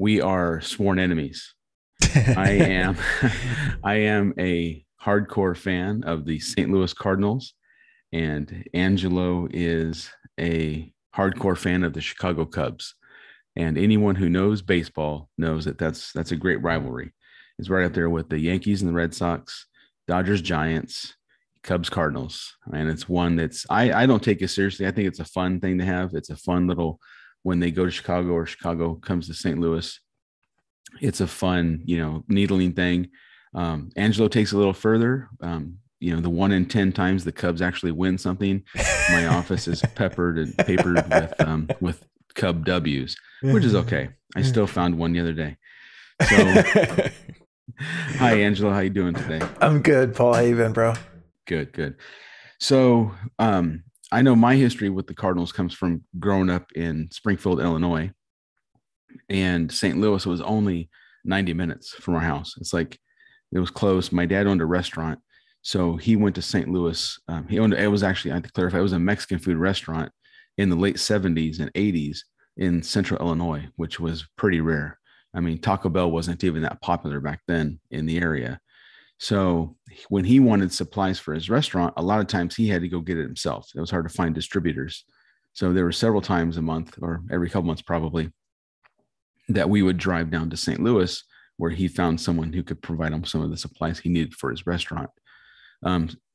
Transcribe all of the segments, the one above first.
we are sworn enemies. I am I am a hardcore fan of the St. Louis Cardinals, and Angelo is a hardcore fan of the Chicago Cubs. And anyone who knows baseball knows that that's a great rivalry. It's right up there with the Yankees and the Red Sox, Dodgers, Giants, Cubs, Cardinals. And it's one that's I don't take it seriously. I think it's a fun thing to have. It's a fun little when they go to Chicago or Chicago comes to St. Louis. It's a fun, needling thing. Angelo takes a little further. The 1 in 10 times the Cubs actually win something, my office is peppered and papered with Cub W's, which is okay. I still found one the other day. So, hi Angelo, how you doing today? I'm good, Paul. How you been, bro? Good, good. So, I know my history with the Cardinals comes from growing up in Springfield, Illinois, and St. Louis was only 90 minutes from our house. It's like it was close. My dad owned a restaurant, so he went to St. Louis. It was actually, I have to clarify, it was a Mexican food restaurant in the late 70s and 80s in central Illinois, which was pretty rare. I mean, Taco Bell wasn't even that popular back then in the area. So when he wanted supplies for his restaurant, a lot of times he had to go get it himself. It was hard to find distributors. So there were several times a month or every couple months probably that we would drive down to St. Louis where he found someone who could provide him some of the supplies he needed for his restaurant.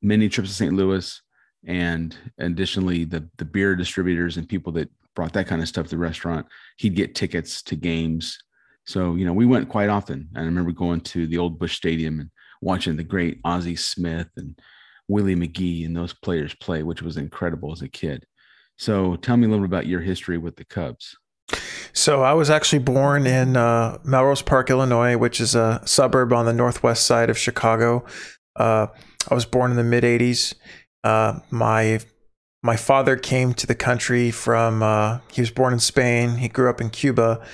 Many trips to St. Louis, and additionally the beer distributors and people that brought that kind of stuff to the restaurant, he'd get tickets to games. So, we went quite often. I remember going to the old Busch Stadium and watching the great Ozzie Smith and Willie McGee and those players play, which was incredible as a kid. So tell me a little bit about your history with the Cubs. So I was actually born in Melrose Park, Illinois, which is a suburb on the northwest side of Chicago. I was born in the mid '80s. My father came to the country from. He was born in Spain. He grew up in Cuba,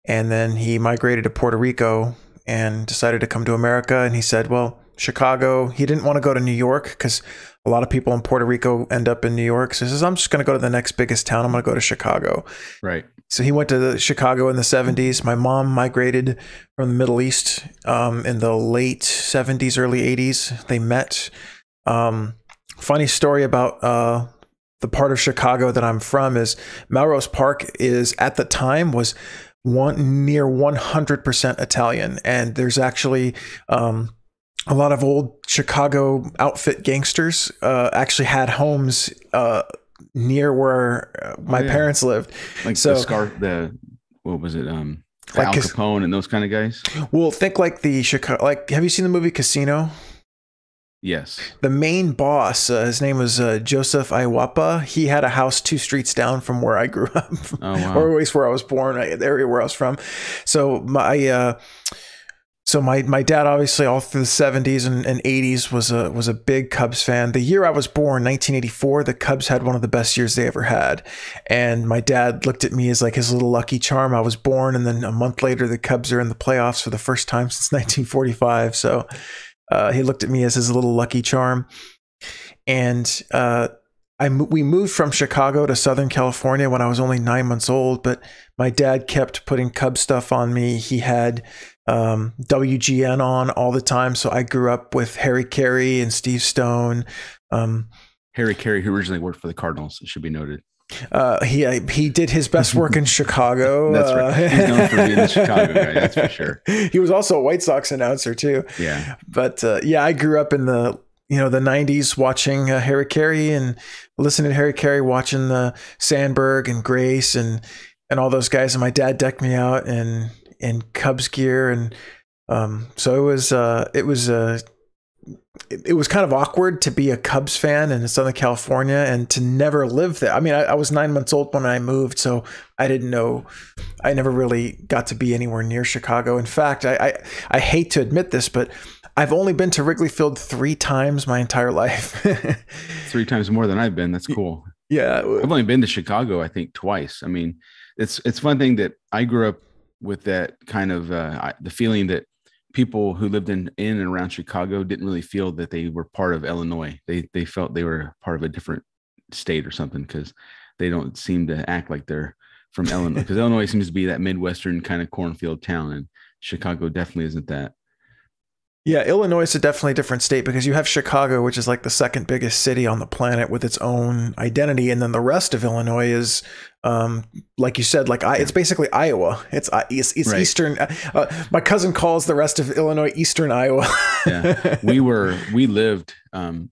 and then he migrated to Puerto Rico and decided to come to America. And he said, "Well, Chicago." He didn't want to go to New York because a lot of people in Puerto Rico end up in New York. So he says, "I'm just going to go to the next biggest town. I'm going to go to Chicago." Right. So he went to Chicago in the 70s. My mom migrated from the Middle East in the late 70s, early 80s. They met. Funny story about the part of Chicago that I'm from is Melrose Park is at the time was near 100% Italian. And there's actually a lot of old Chicago outfit gangsters actually had homes near where my parents lived. Like what was it? Like Al Capone and those kind of guys. Well, think like the Chicago, have you seen the movie Casino? Yes. The main boss, his name was Joseph Iwapa. He had a house 2 streets down from where I grew up, oh, wow. or at least where I was born, the area where I was from. So my dad, obviously, all through the 70s and 80s, was a big Cubs fan. The year I was born, 1984, the Cubs had one of the best years they ever had. And my dad looked at me as like his little lucky charm. I was born, and then a month later, the Cubs are in the playoffs for the first time since 1945. So he looked at me as his little lucky charm. And we moved from Chicago to Southern California when I was only 9 months old, but my dad kept putting Cub stuff on me. He had WGN on all the time. So I grew up with Harry Carey and Steve Stone. Harry Carey, who originally worked for the Cardinals, it should be noted. He did his best work in Chicago. That's right. He's known for being a Chicago guy, that's for sure. He was also a White Sox announcer too. Yeah. But I grew up in the 90s watching Harry Carey and listening to Harry Carey, watching the Sandberg and Grace and all those guys. And my dad decked me out in Cubs gear. And so it was kind of awkward to be a Cubs fan in Southern California and to never live there. I mean, I was 9 months old when I moved, so I didn't know. I never really got to be anywhere near Chicago. In fact, I hate to admit this, but I've only been to Wrigley Field 3 times my entire life. 3 times more than I've been. That's cool. Yeah. I've only been to Chicago, I think, twice. I mean, it's one thing that I grew up with, that kind of the feeling that people who lived in and around Chicago didn't really feel that they were part of Illinois. They felt they were part of a different state or something, because they don't seem to act like they're from Illinois, because Illinois seems to be that Midwestern kind of cornfield town, and Chicago definitely isn't that. Yeah, Illinois is a definitely different state because you have Chicago, which is like the second biggest city on the planet with its own identity, and then the rest of Illinois is, like you said, like it's basically Iowa. It's right. Eastern. My cousin calls the rest of Illinois Eastern Iowa. Yeah, we lived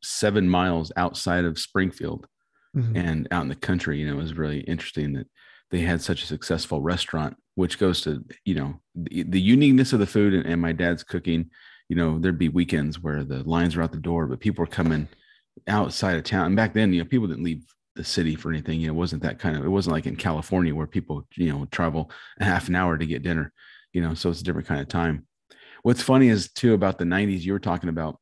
7 miles outside of Springfield, and out in the country. You know, it was really interesting that they had such a successful restaurant, which goes to, you know, the uniqueness of the food and my dad's cooking. You know, there'd be weekends where the lines were out the door, but people were coming outside of town. And back then, you know, people didn't leave the city for anything. You know, it wasn't like in California where people, you know, travel a half an hour to get dinner, you know, so it's a different kind of time. What's funny is too about the 90s you were talking about,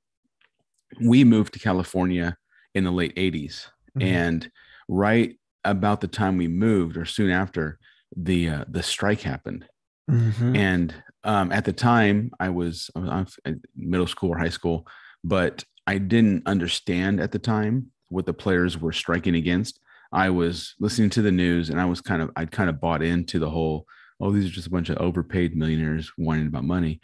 we moved to California in the late 80s. And right about the time we moved or soon after, the strike happened. And at the time I was in middle school or high school, but I didn't understand at the time what the players were striking against. I was listening to the news and I'd kind of bought into the whole, oh, these are just a bunch of overpaid millionaires whining about money.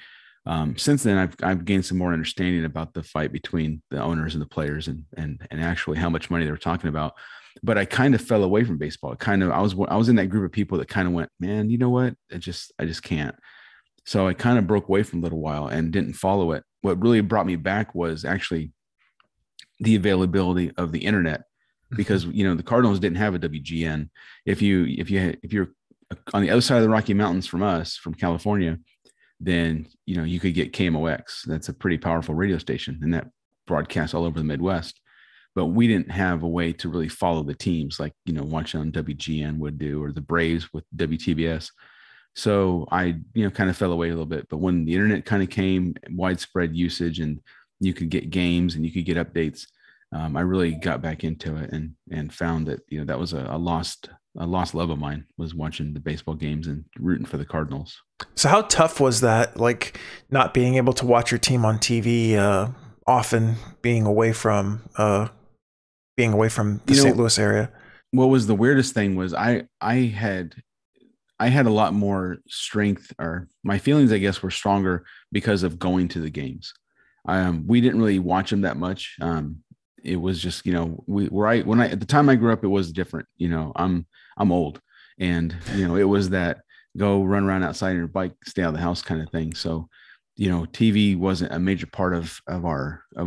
Since then, I've gained some more understanding about the fight between the owners and the players and actually how much money they were talking about. But I kind of fell away from baseball. I was in that group of people that kind of went, man, you know what? I just can't. So I kind of broke away for a little while and didn't follow it. What really brought me back was actually the availability of the internet, because, you know, the Cardinals didn't have a WGN. If you're on the other side of the Rocky Mountains from us, from California, then, you know, you could get KMOX. That's a pretty powerful radio station, and that broadcasts all over the Midwest. But we didn't have a way to really follow the teams like, you know, watching on WGN would do, or the Braves with WTBS. So I, you know, kind of fell away a little bit. But when the internet kind of came, widespread usage, and you could get games and you could get updates, I really got back into it and found that, you know, that was a lost love of mine, was watching the baseball games and rooting for the Cardinals. So how tough was that? Like not being able to watch your team on TV, often being away from the St. Louis area. What was the weirdest thing was I had a lot more strength, or my feelings, I guess, were stronger because of going to the games. We didn't really watch them that much. It was just, you know, at the time I grew up, it was different. You know, I'm old, and, you know, it was that go run around outside on your bike, stay out of the house kind of thing. So, you know, TV wasn't a major part of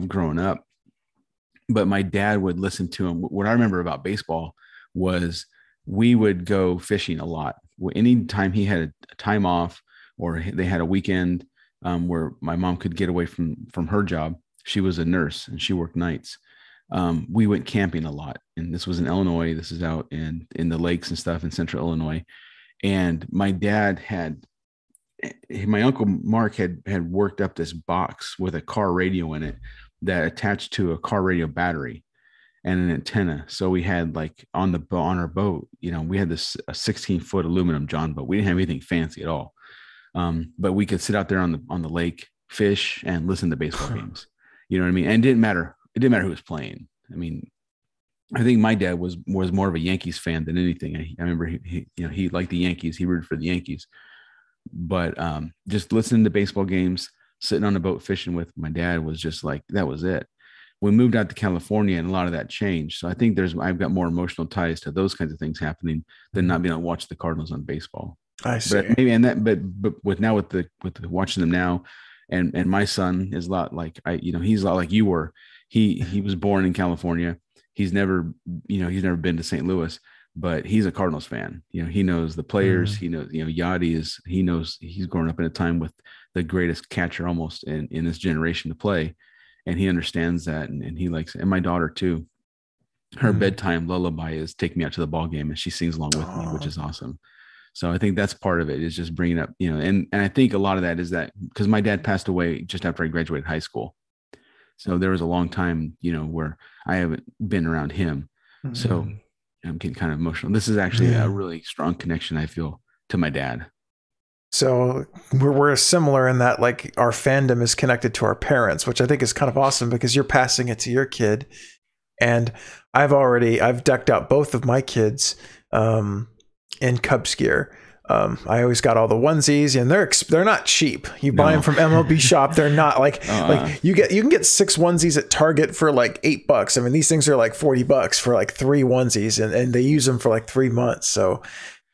growing up, but my dad would listen to him. What I remember about baseball was we would go fishing a lot. Anytime he had a time off, or they had a weekend where my mom could get away from her job. She was a nurse and she worked nights. We went camping a lot, and this was in Illinois. This is out in the lakes and stuff in central Illinois. And my uncle Mark had worked up this box with a car radio in it that attached to a car radio battery and an antenna. So we had, like, on our boat, you know, we had a 16-foot aluminum John boat. We didn't have anything fancy at all. But we could sit out there on the lake, fish, and listen to baseball games. You know what I mean? And it didn't matter who was playing. I mean, I think my dad was more of a Yankees fan than anything. I remember he liked the Yankees. He rooted for the Yankees. But just listening to baseball games, sitting on a boat fishing with my dad was just like, that was it. We moved out to California, and a lot of that changed. So I think I've got more emotional ties to those kinds of things happening than not being able to watch the Cardinals on baseball. I see. But maybe, but with watching them now, and my son is a lot like he's a lot like you were. He was born in California. He's never been to St. Louis, but he's a Cardinals fan. You know, he knows the players. He knows, Yadi he knows he's growing up in a time with the greatest catcher almost in this generation to play. And he understands that. And he likes it. And my daughter too, her bedtime lullaby is take me out to the ball game, and she sings along with me, which is awesome. So I think that's part of it, is just bringing up, and I think a lot of that is that because my dad passed away just after I graduated high school. So there was a long time, where I haven't been around him. So I'm getting kind of emotional. This is actually a really strong connection, I feel, to my dad. So we're similar in that, like, our fandom is connected to our parents, which I think is kind of awesome because you're passing it to your kid. And I've decked out both of my kids in in Cubs gear. I always got all the onesies, and they're not cheap. You buy them from MLB Shop. They're not like you can get 6 onesies at Target for like $8. I mean, these things are like $40 for like 3 onesies, and they use them for like 3 months. So,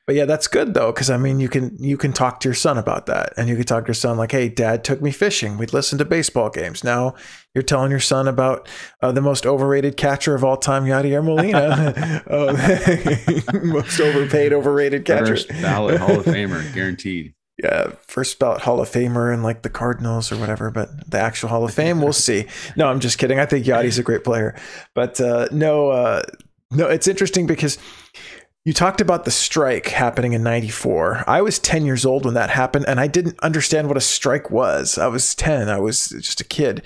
but yeah, that's good though, because I mean, you can talk to your son about that, and you can talk to your son like, "Hey, Dad took me fishing. We'd listen to baseball games." Now you're telling your son about the most overrated catcher of all time, Yadier Molina. Most overrated catcher. First ballot Hall of Famer, guaranteed. Yeah, first ballot Hall of Famer in like the Cardinals or whatever, but the actual Hall of Fame, we'll see. No, I'm just kidding. I think Yadi's a great player, but no, it's interesting because you talked about the strike happening in 94. I was 10 years old when that happened, and I didn't understand what a strike was. I was 10. I was just a kid.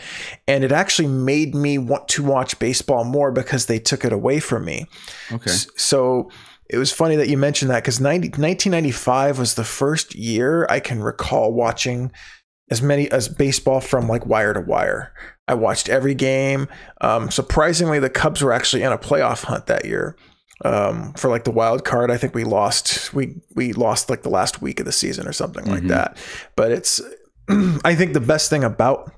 And it actually made me want to watch baseball more because they took it away from me. Okay. So it was funny that you mentioned that, because 1995 was the first year I can recall watching as baseball from like wire to wire. I watched every game. Surprisingly, the Cubs were actually in a playoff hunt that year. For like the wild card. I think we lost like the last week of the season or something like that. But it's I think the best thing about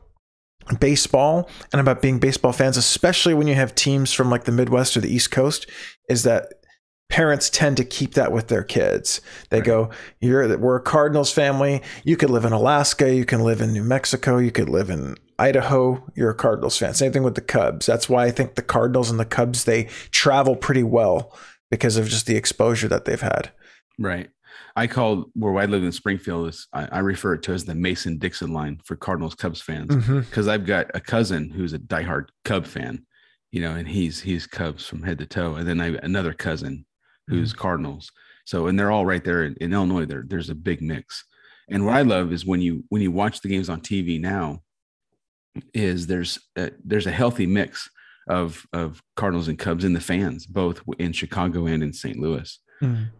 baseball and about being baseball fans, especially when you have teams from like the Midwest or the East Coast, is that parents tend to keep that with their kids. They go, we're a Cardinals family. You could live in Alaska. You can live in New Mexico. You could live in Idaho. You're a Cardinals fan. Same thing with the Cubs. That's why I think the Cardinals and the Cubs, they travel pretty well because of just the exposure that they've had. Right. I call where I live in Springfield, I refer it to as the Mason-Dixon line for Cardinals Cubs fans, because I've got a cousin who's a diehard Cub fan, and he's Cubs from head to toe. And then I have another cousin who's Cardinals. So, and they're all right there in Illinois. There's a big mix. And what I love is when you watch the games on TV now, is there's a healthy mix of Cardinals and Cubs in the fans, both in Chicago and in St. Louis. And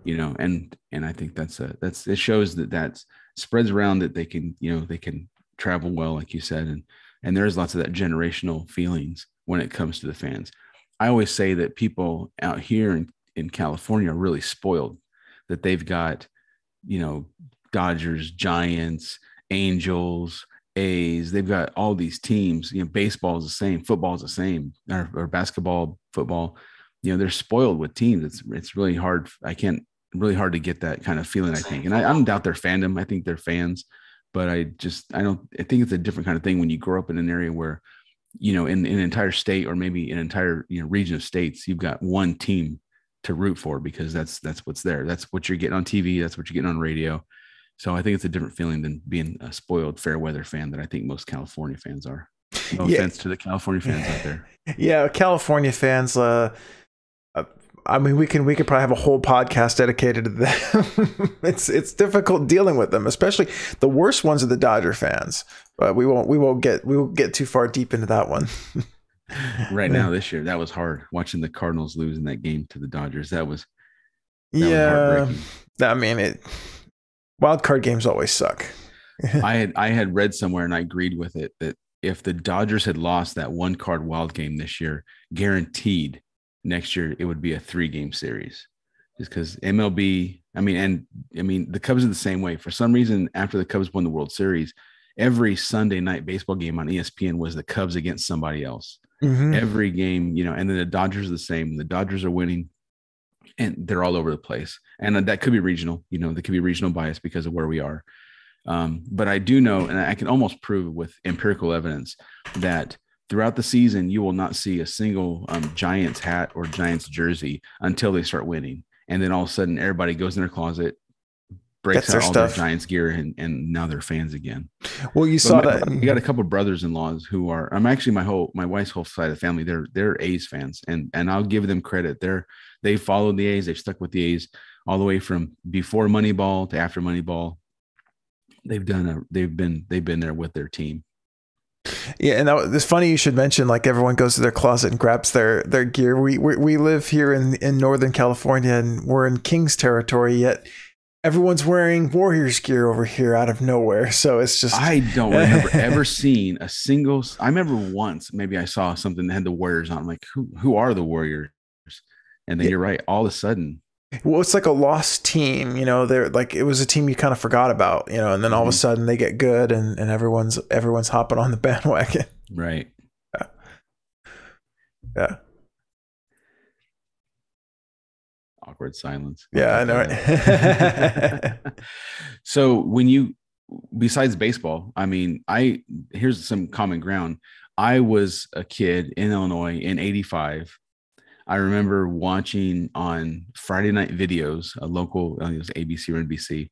I think it shows that spreads around, that they can travel well, like you said, and there's lots of that generational feelings when it comes to the fans. I always say that people out here in California are really spoiled, that they've got, Dodgers, Giants, Angels, A's. They've got all these teams. Baseball is the same, football is the same, or basketball, football. They're spoiled with teams. It's really hard. Really hard to get that kind of feeling, I think. And I don't doubt their fandom. I think they're fans, but I think it's a different kind of thing when you grow up in an area where, in an entire state, or maybe an entire region of states, you've got one team to root for, because that's what's there. That's what you're getting on TV. That's what you're getting on radio. So I think it's a different feeling than being a spoiled fair weather fan that I think most California fans are. No offense to the California fans out there. Yeah, California fans. I mean, we could probably have a whole podcast dedicated to them. It's difficult dealing with them, especially the worst ones are the Dodger fans. But we won't get too far deep into that one. Right now, this year, that was hard. Watching the Cardinals lose in that game to the Dodgers, that was heartbreaking. I mean, wild card games always suck. I had read somewhere, and I agreed with it, that if the Dodgers had lost that one card wild game this year, guaranteed next year it would be a 3-game series, just because MLB. I mean, the Cubs are the same way. For some reason, after the Cubs won the World Series, every Sunday night baseball game on ESPN was the Cubs against somebody else. Every game, and then the Dodgers are the same. The Dodgers are winning, and they're all over the place. And that could be regional, there could be regional bias because of where we are. But I do know, and I can almost prove with empirical evidence, that throughout the season, you will not see a single Giants hat or Giants jersey until they start winning. And then all of a sudden, everybody goes in their closet, breaks out all their Giants gear, and now they're fans again. Well, you saw that. We got a couple of brothers-in-laws who are, I'm actually my wife's whole side of the family, they're A's fans, and I'll give them credit. They followed the A's, they've stuck with the A's all the way from before Moneyball to after Moneyball. They've been there with their team. Yeah, and it's funny you should mention, like, everyone goes to their closet and grabs their gear. We live here in Northern California, and we're in Kings territory, yet everyone's wearing Warriors gear over here out of nowhere. So it's just, I don't remember ever seeing a single. I remember once maybe I saw something that had the Warriors on. I'm like, who are the Warriors? And then you're right. All of a sudden, Well, it's like a lost team, you know, they're like, it was a team you kind of forgot about, you know, and then all of a Mhm. sudden they get good and everyone's hopping on the bandwagon. Right. Yeah. Yeah. Awkward silence. I'll Yeah, I cut know. that Right? out. So when you, besides baseball, I mean, here's some common ground. I was a kid in Illinois in 85. I remember watching on Friday night videos, a local, I think it was ABC or NBC,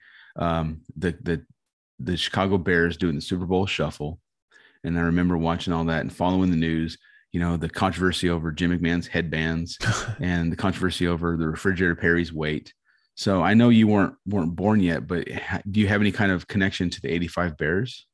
the Chicago Bears doing the Super Bowl shuffle. And I remember watching all that and following the news, the controversy over Jim McMahon's headbands and the controversy over the refrigerator Perry's weight. So I know you weren't born yet, but do you have any kind of connection to the 85 Bears?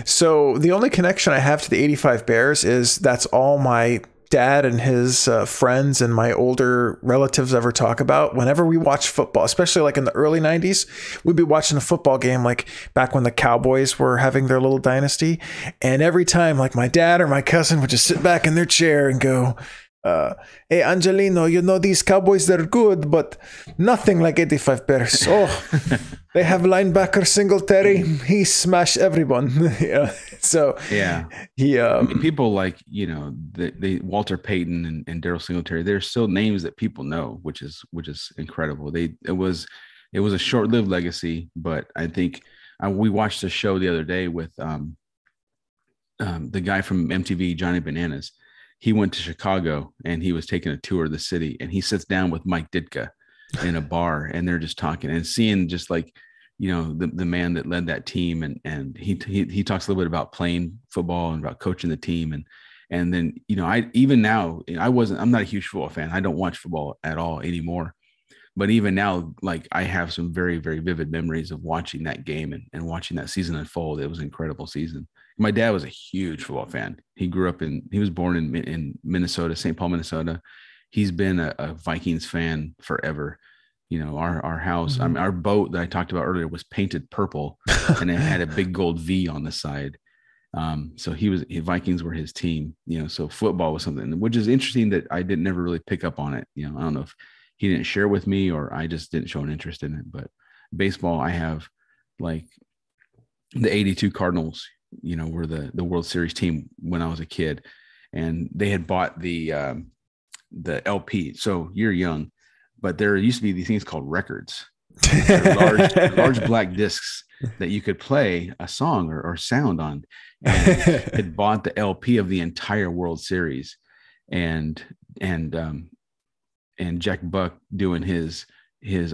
So the only connection I have to the 85 Bears is that's all my dad and his friends and my older relatives ever talk about. Whenever we watch football, especially like in the early 90s, we'd be watching a football game like back when the Cowboys were having their little dynasty. And every time like my dad or my cousin would just sit back in their chair and go, hey, Angelino, you know, these Cowboys, they're good, but nothing like 85 Bears. Oh, they have linebacker Singletary. He smashed everyone. Yeah. So Yeah. he, I mean, people like, the Walter Payton and Daryl Singletary, they're still names that people know, which is incredible. It was a short-lived legacy, but I think we watched a show the other day with the guy from MTV, Johnny Bananas. He went to Chicago and he was taking a tour of the city, and he sits down with Mike Ditka in a bar, and they're just talking and seeing just like, the man that led that team. And he talks a little bit about playing football and about coaching the team. And then, even now, I'm not a huge football fan. I don't watch football at all anymore. But even now, like, I have some very, very vivid memories of watching that game and watching that season unfold. It was an incredible season. My dad was a huge football fan. He was born in Minnesota, St. Paul, Minnesota. He's been a Vikings fan forever. Our house, I mean, our boat that I talked about earlier was painted purple and it had a big gold V on the side. So Vikings were his team, so football was something, which is interesting that I didn't never really pick up on it. I don't know if he didn't share with me or I just didn't show an interest in it. But baseball, I have like the 82 Cardinals, were the World Series team when I was a kid, and they had bought the LP. So you're young, but there used to be these things called records, large black discs that you could play a song or sound on, and had bought the LP of the entire World Series, and Jack Buck doing his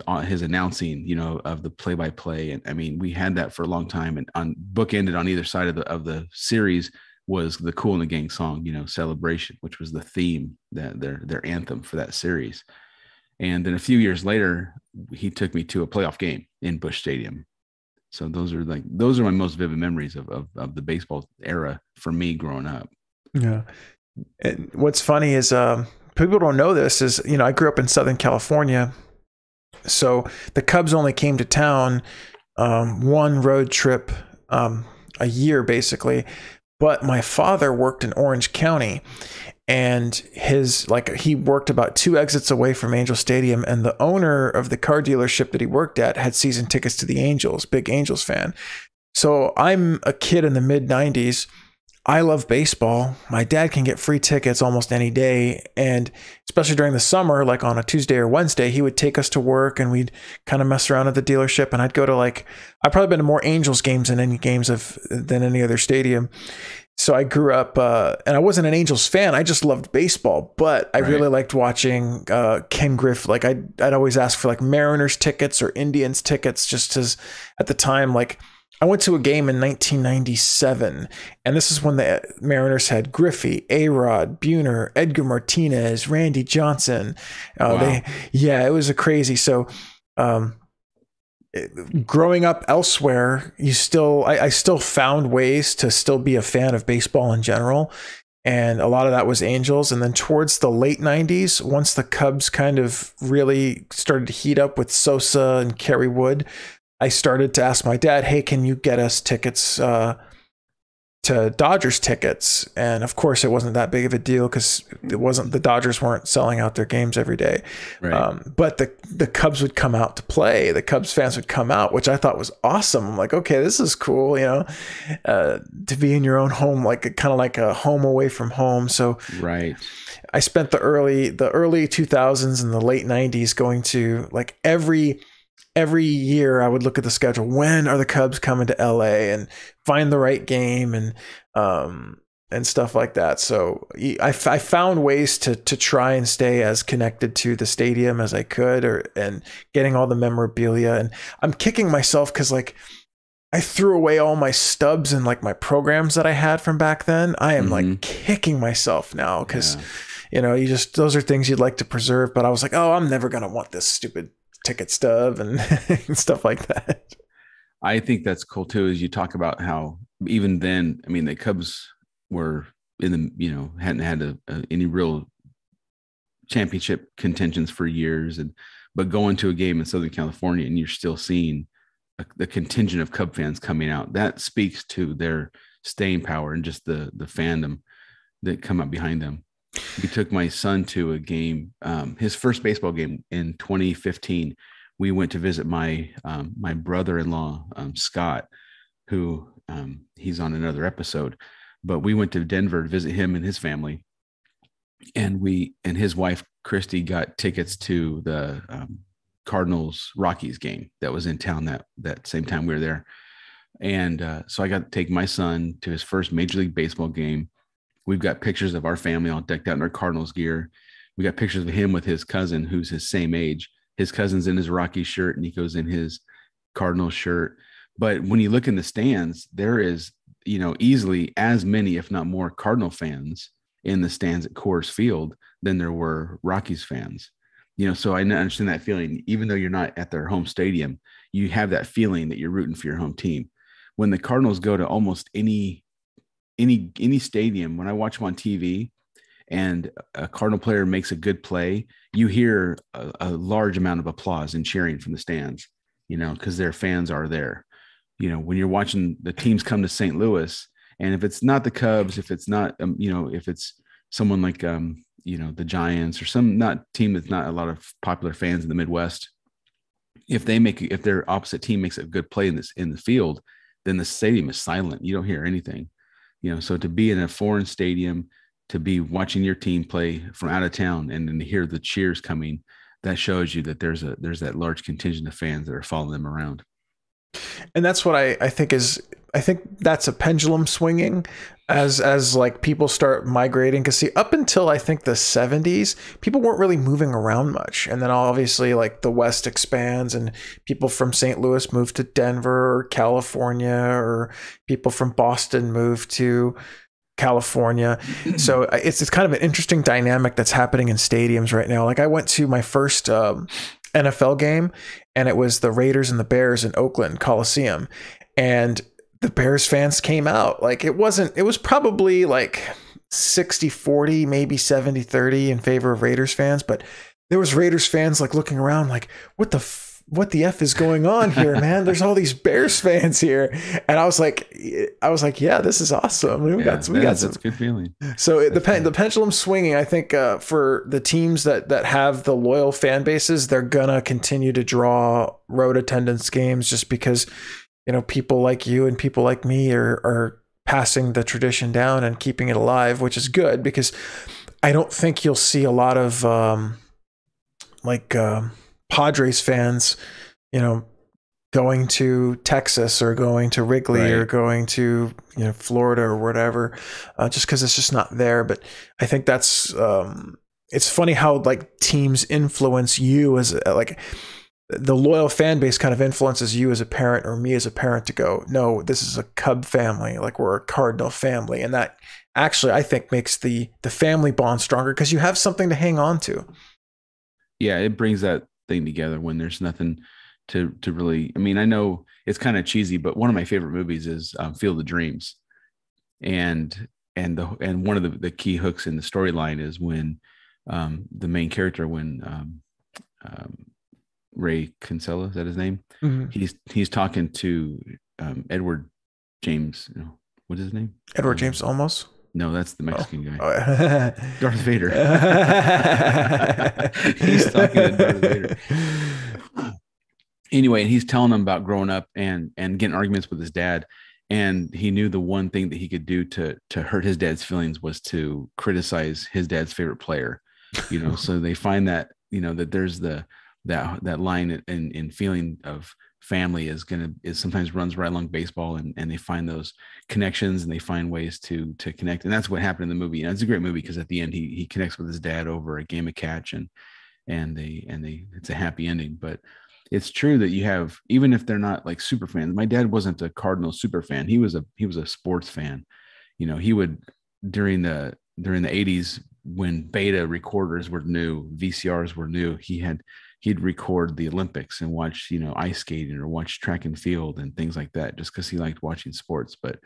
announcing, of the play-by-play. And I mean, we had that for a long time, and on bookended on either side of the series was the Kool and the Gang song, Celebration, which was the theme, that their anthem for that series. And then a few years later, he took me to a playoff game in Busch Stadium. So those are my most vivid memories of the baseball era for me growing up. Yeah. And what's funny is people don't know this is, I grew up in Southern California. So the Cubs only came to town one road trip a year, basically. But my father worked in Orange County, and he worked about 2 exits away from Angel Stadium, and the owner of the car dealership that he worked at had season tickets to the Angels, big Angels fan. So I'm a kid in the mid 90s. I love baseball. My dad can get free tickets almost any day. And especially during the summer, like on a Tuesday or Wednesday, he would take us to work and we'd kind of mess around at the dealership. And I'd go to I've probably been to more Angels games than any other stadium. So I grew up, and I wasn't an Angels fan. I just loved baseball, but I really liked watching Ken Griffey. Like I'd always ask for Mariners tickets or Indians tickets, just as at the time, I went to a game in 1997, and this is when the Mariners had Griffey, A-Rod, Buhner, Edgar Martinez, Randy Johnson. Wow. It was a crazy. So, growing up elsewhere, I still found ways to still be a fan of baseball in general. And a lot of that was Angels. And then towards the late 90s, once the Cubs kind of really started to heat up with Sosa and Kerry Wood, I started to ask my dad, hey, can you get us tickets to Dodgers tickets, and of course it wasn't that big of a deal because the Dodgers weren't selling out their games every day. Right. But the Cubs would come out to play. The Cubs fans would come out, which I thought was awesome. I'm like, okay, this is cool, to be in your own home, like kind of like a home away from home. So Right. I spent the early 2000s and the late 90s going to like every year I would look at the schedule. When are the Cubs coming to LA, and find the right game and stuff like that. So I found ways to try and stay as connected to the stadium as I could, and getting all the memorabilia. And I'm kicking myself because like I threw away all my stubs and like my programs that I had from back then. I am like kicking myself now because those are things you'd like to preserve. But I was like, oh, I'm never gonna want this stupid ticket stub and stuff like that. I think that's cool too, as you talk about how even then, I mean, the Cubs were in the, hadn't had any real championship contentions for years. But going to a game in Southern California and you're still seeing the contingent of Cub fans coming out, that speaks to their staying power and just the fandom that come up behind them. We took my son to a game, his first baseball game in 2015. We went to visit my brother-in-law, Scott, who he's on another episode. But we went to Denver to visit him and his family, and his wife Christy got tickets to the Cardinals Rockies game that was in town that same time we were there. And so I got to take my son to his first Major League Baseball game. We've got pictures of our family all decked out in our Cardinals gear. We got pictures of him with his cousin, who's his same age. His cousin's in his Rocky shirt, and Nico's in his Cardinals shirt. But when you look in the stands, there is, easily as many, if not more, Cardinal fans in the stands at Coors Field than there were Rockies fans. So I understand that feeling. Even though you're not at their home stadium, you have that feeling that you're rooting for your home team. When the Cardinals go to almost any stadium, when I watch them on TV and a Cardinal player makes a good play, you hear a large amount of applause and cheering from the stands, because their fans are there. When you're watching the teams come to St. Louis, and if it's not the Cubs, if it's not, if it's someone like, the Giants or some not team that's not a lot of popular fans in the Midwest, if their opposite team makes a good play in the field, then the stadium is silent. You don't hear anything. So to be in a foreign stadium, to be watching your team play from out of town, and then to hear the cheers coming, that shows you that there's that large contingent of fans that are following them around. And that's what I think that's a pendulum swinging as like people start migrating. Because see, up until I think the 70s, people weren't really moving around much. And then obviously like the West expands and people from St. Louis move to Denver or California, or people from Boston move to California. So it's kind of an interesting dynamic that's happening in stadiums right now. Like I went to my first NFL game, and it was the Raiders and the Bears in Oakland Coliseum, and the Bears fans came out. Like it was probably like 60-40, maybe 70-30 in favor of Raiders fans, but there was Raiders fans like looking around like, what the F is going on here, man? There's all these Bears fans here. And I was like, yeah, this is awesome. We got some. That's a good feeling. So the pendulum swinging, I think for the teams that have the loyal fan bases, they're gonna continue to draw road attendance games just because, people like you and people like me are passing the tradition down and keeping it alive, which is good, because I don't think you'll see a lot of Padres fans, going to Texas or going to Wrigley, right, or going to, Florida or whatever, just because it's just not there. But I think that's, it's funny how like teams influence you as like the loyal fan base kind of influences you as a parent or me as a parent to go, no, this is a Cub family. Like we're a Cardinal family. And that actually, I think, makes the family bond stronger because you have something to hang on to. Yeah. It brings that thing together when there's nothing to really, I mean, I know it's kind of cheesy, but one of my favorite movies is Field of Dreams. And one of the key hooks in the storyline is when the main character, when Ray Kinsella, is that his name? Mm-hmm. He's talking to Edward James, What's his name? Edward James Olmos. No, that's the Oh. Mexican guy. Oh. Darth Vader. He's talking to Darth Vader. Anyway, and he's telling him about growing up and getting arguments with his dad. And he knew the one thing that he could do to hurt his dad's feelings was to criticize his dad's favorite player. So they find that, that there's that line in feeling of family is sometimes runs right along baseball, and they find those connections and they find ways to connect. And that's what happened in the movie. And it's a great movie because at the end he connects with his dad over a game of catch, and it's a happy ending. But it's true that you have, even if they're not like super fans. My dad wasn't a Cardinals super fan. He was a sports fan. He would during the 80s when beta recorders were new, VCRs were new, he'd record the Olympics and watch, ice skating or watch track and field and things like that, just because he liked watching sports. But,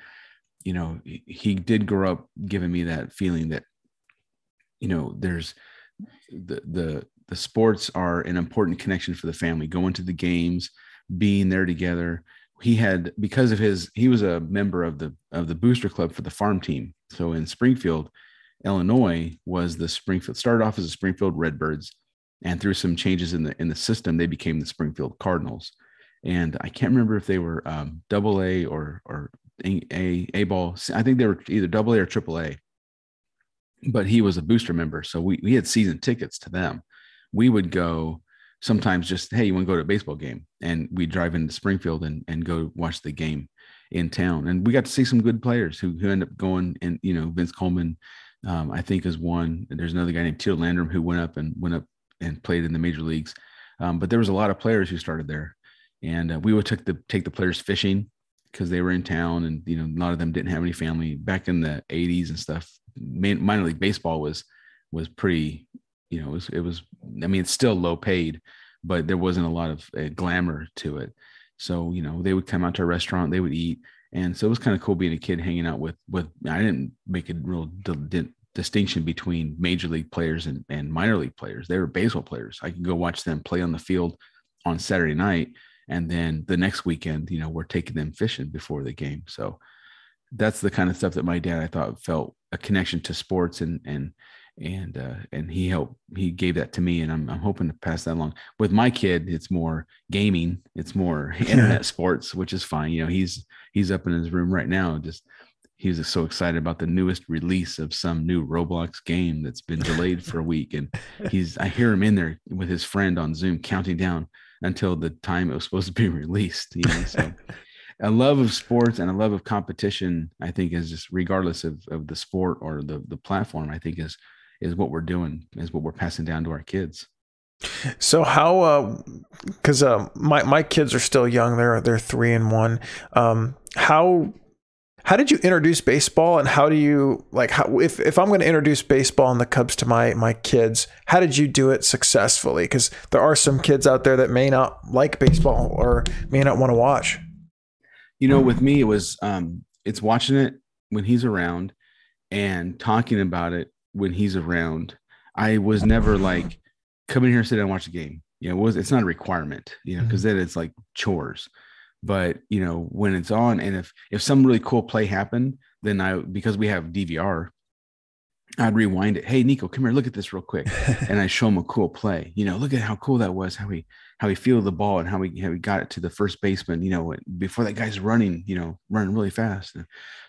he did grow up giving me that feeling that, there's the sports are an important connection for the family, going to the games, being there together. He was a member of the booster club for the farm team. So in Springfield, Illinois started off as the Springfield Redbirds, and through some changes in the system, they became the Springfield Cardinals. And I can't remember if they were double A or A ball. I think they were either double A or triple A, but he was a booster member. So we had season tickets to them. We would go sometimes just, hey, you want to go to a baseball game? And we'd drive into Springfield and go watch the game in town. And we got to see some good players who end up going, and, Vince Coleman, I think, is one. And there's another guy named Teal Landrum who went up and played in the major leagues. But there was a lot of players who started there. And we would take the players fishing because they were in town, and, a lot of them didn't have any family back in the 80s and stuff. Minor league baseball was pretty, it was, I mean, it's still low paid, but there wasn't a lot of glamour to it. So, they would come out to a restaurant, they would eat. And so it was kind of cool being a kid hanging out with, I didn't make a real distinction between major league players and minor league players. They were baseball players. I could go watch them play on the field on Saturday night. And then the next weekend, we're taking them fishing before the game. So that's the kind of stuff that my dad, I thought, felt a connection to sports, and he gave that to me, and I'm hoping to pass that along. With my kid, it's more gaming, it's more internet sports, which is fine. He's up in his room right now. He was so excited about the newest release of some new Roblox game that's been delayed for a week, and I hear him in there with his friend on Zoom counting down until the time it was supposed to be released. So a love of sports and a love of competition, I think, is just regardless of the sport or the platform, I think is what we're doing, is what we're passing down to our kids. So how, because my kids are still young, they're 3 and 1. How did you introduce baseball, and how do you, like, if I'm going to introduce baseball and the Cubs to my kids, how did you do it successfully? Because there are some kids out there that may not like baseball or may not want to watch. With me, it was it's watching it when he's around and talking about it when he's around. I was never like, come in here, sit down and watch the game. It's not a requirement, because then it's like chores. But, when it's on, and if some really cool play happened, then because we have DVR, I'd rewind it. Hey, Nico, come here, look at this real quick. And I show him a cool play. Look at how cool that was, how he fielded the ball and how we got it to the first baseman, before that guy's running really fast.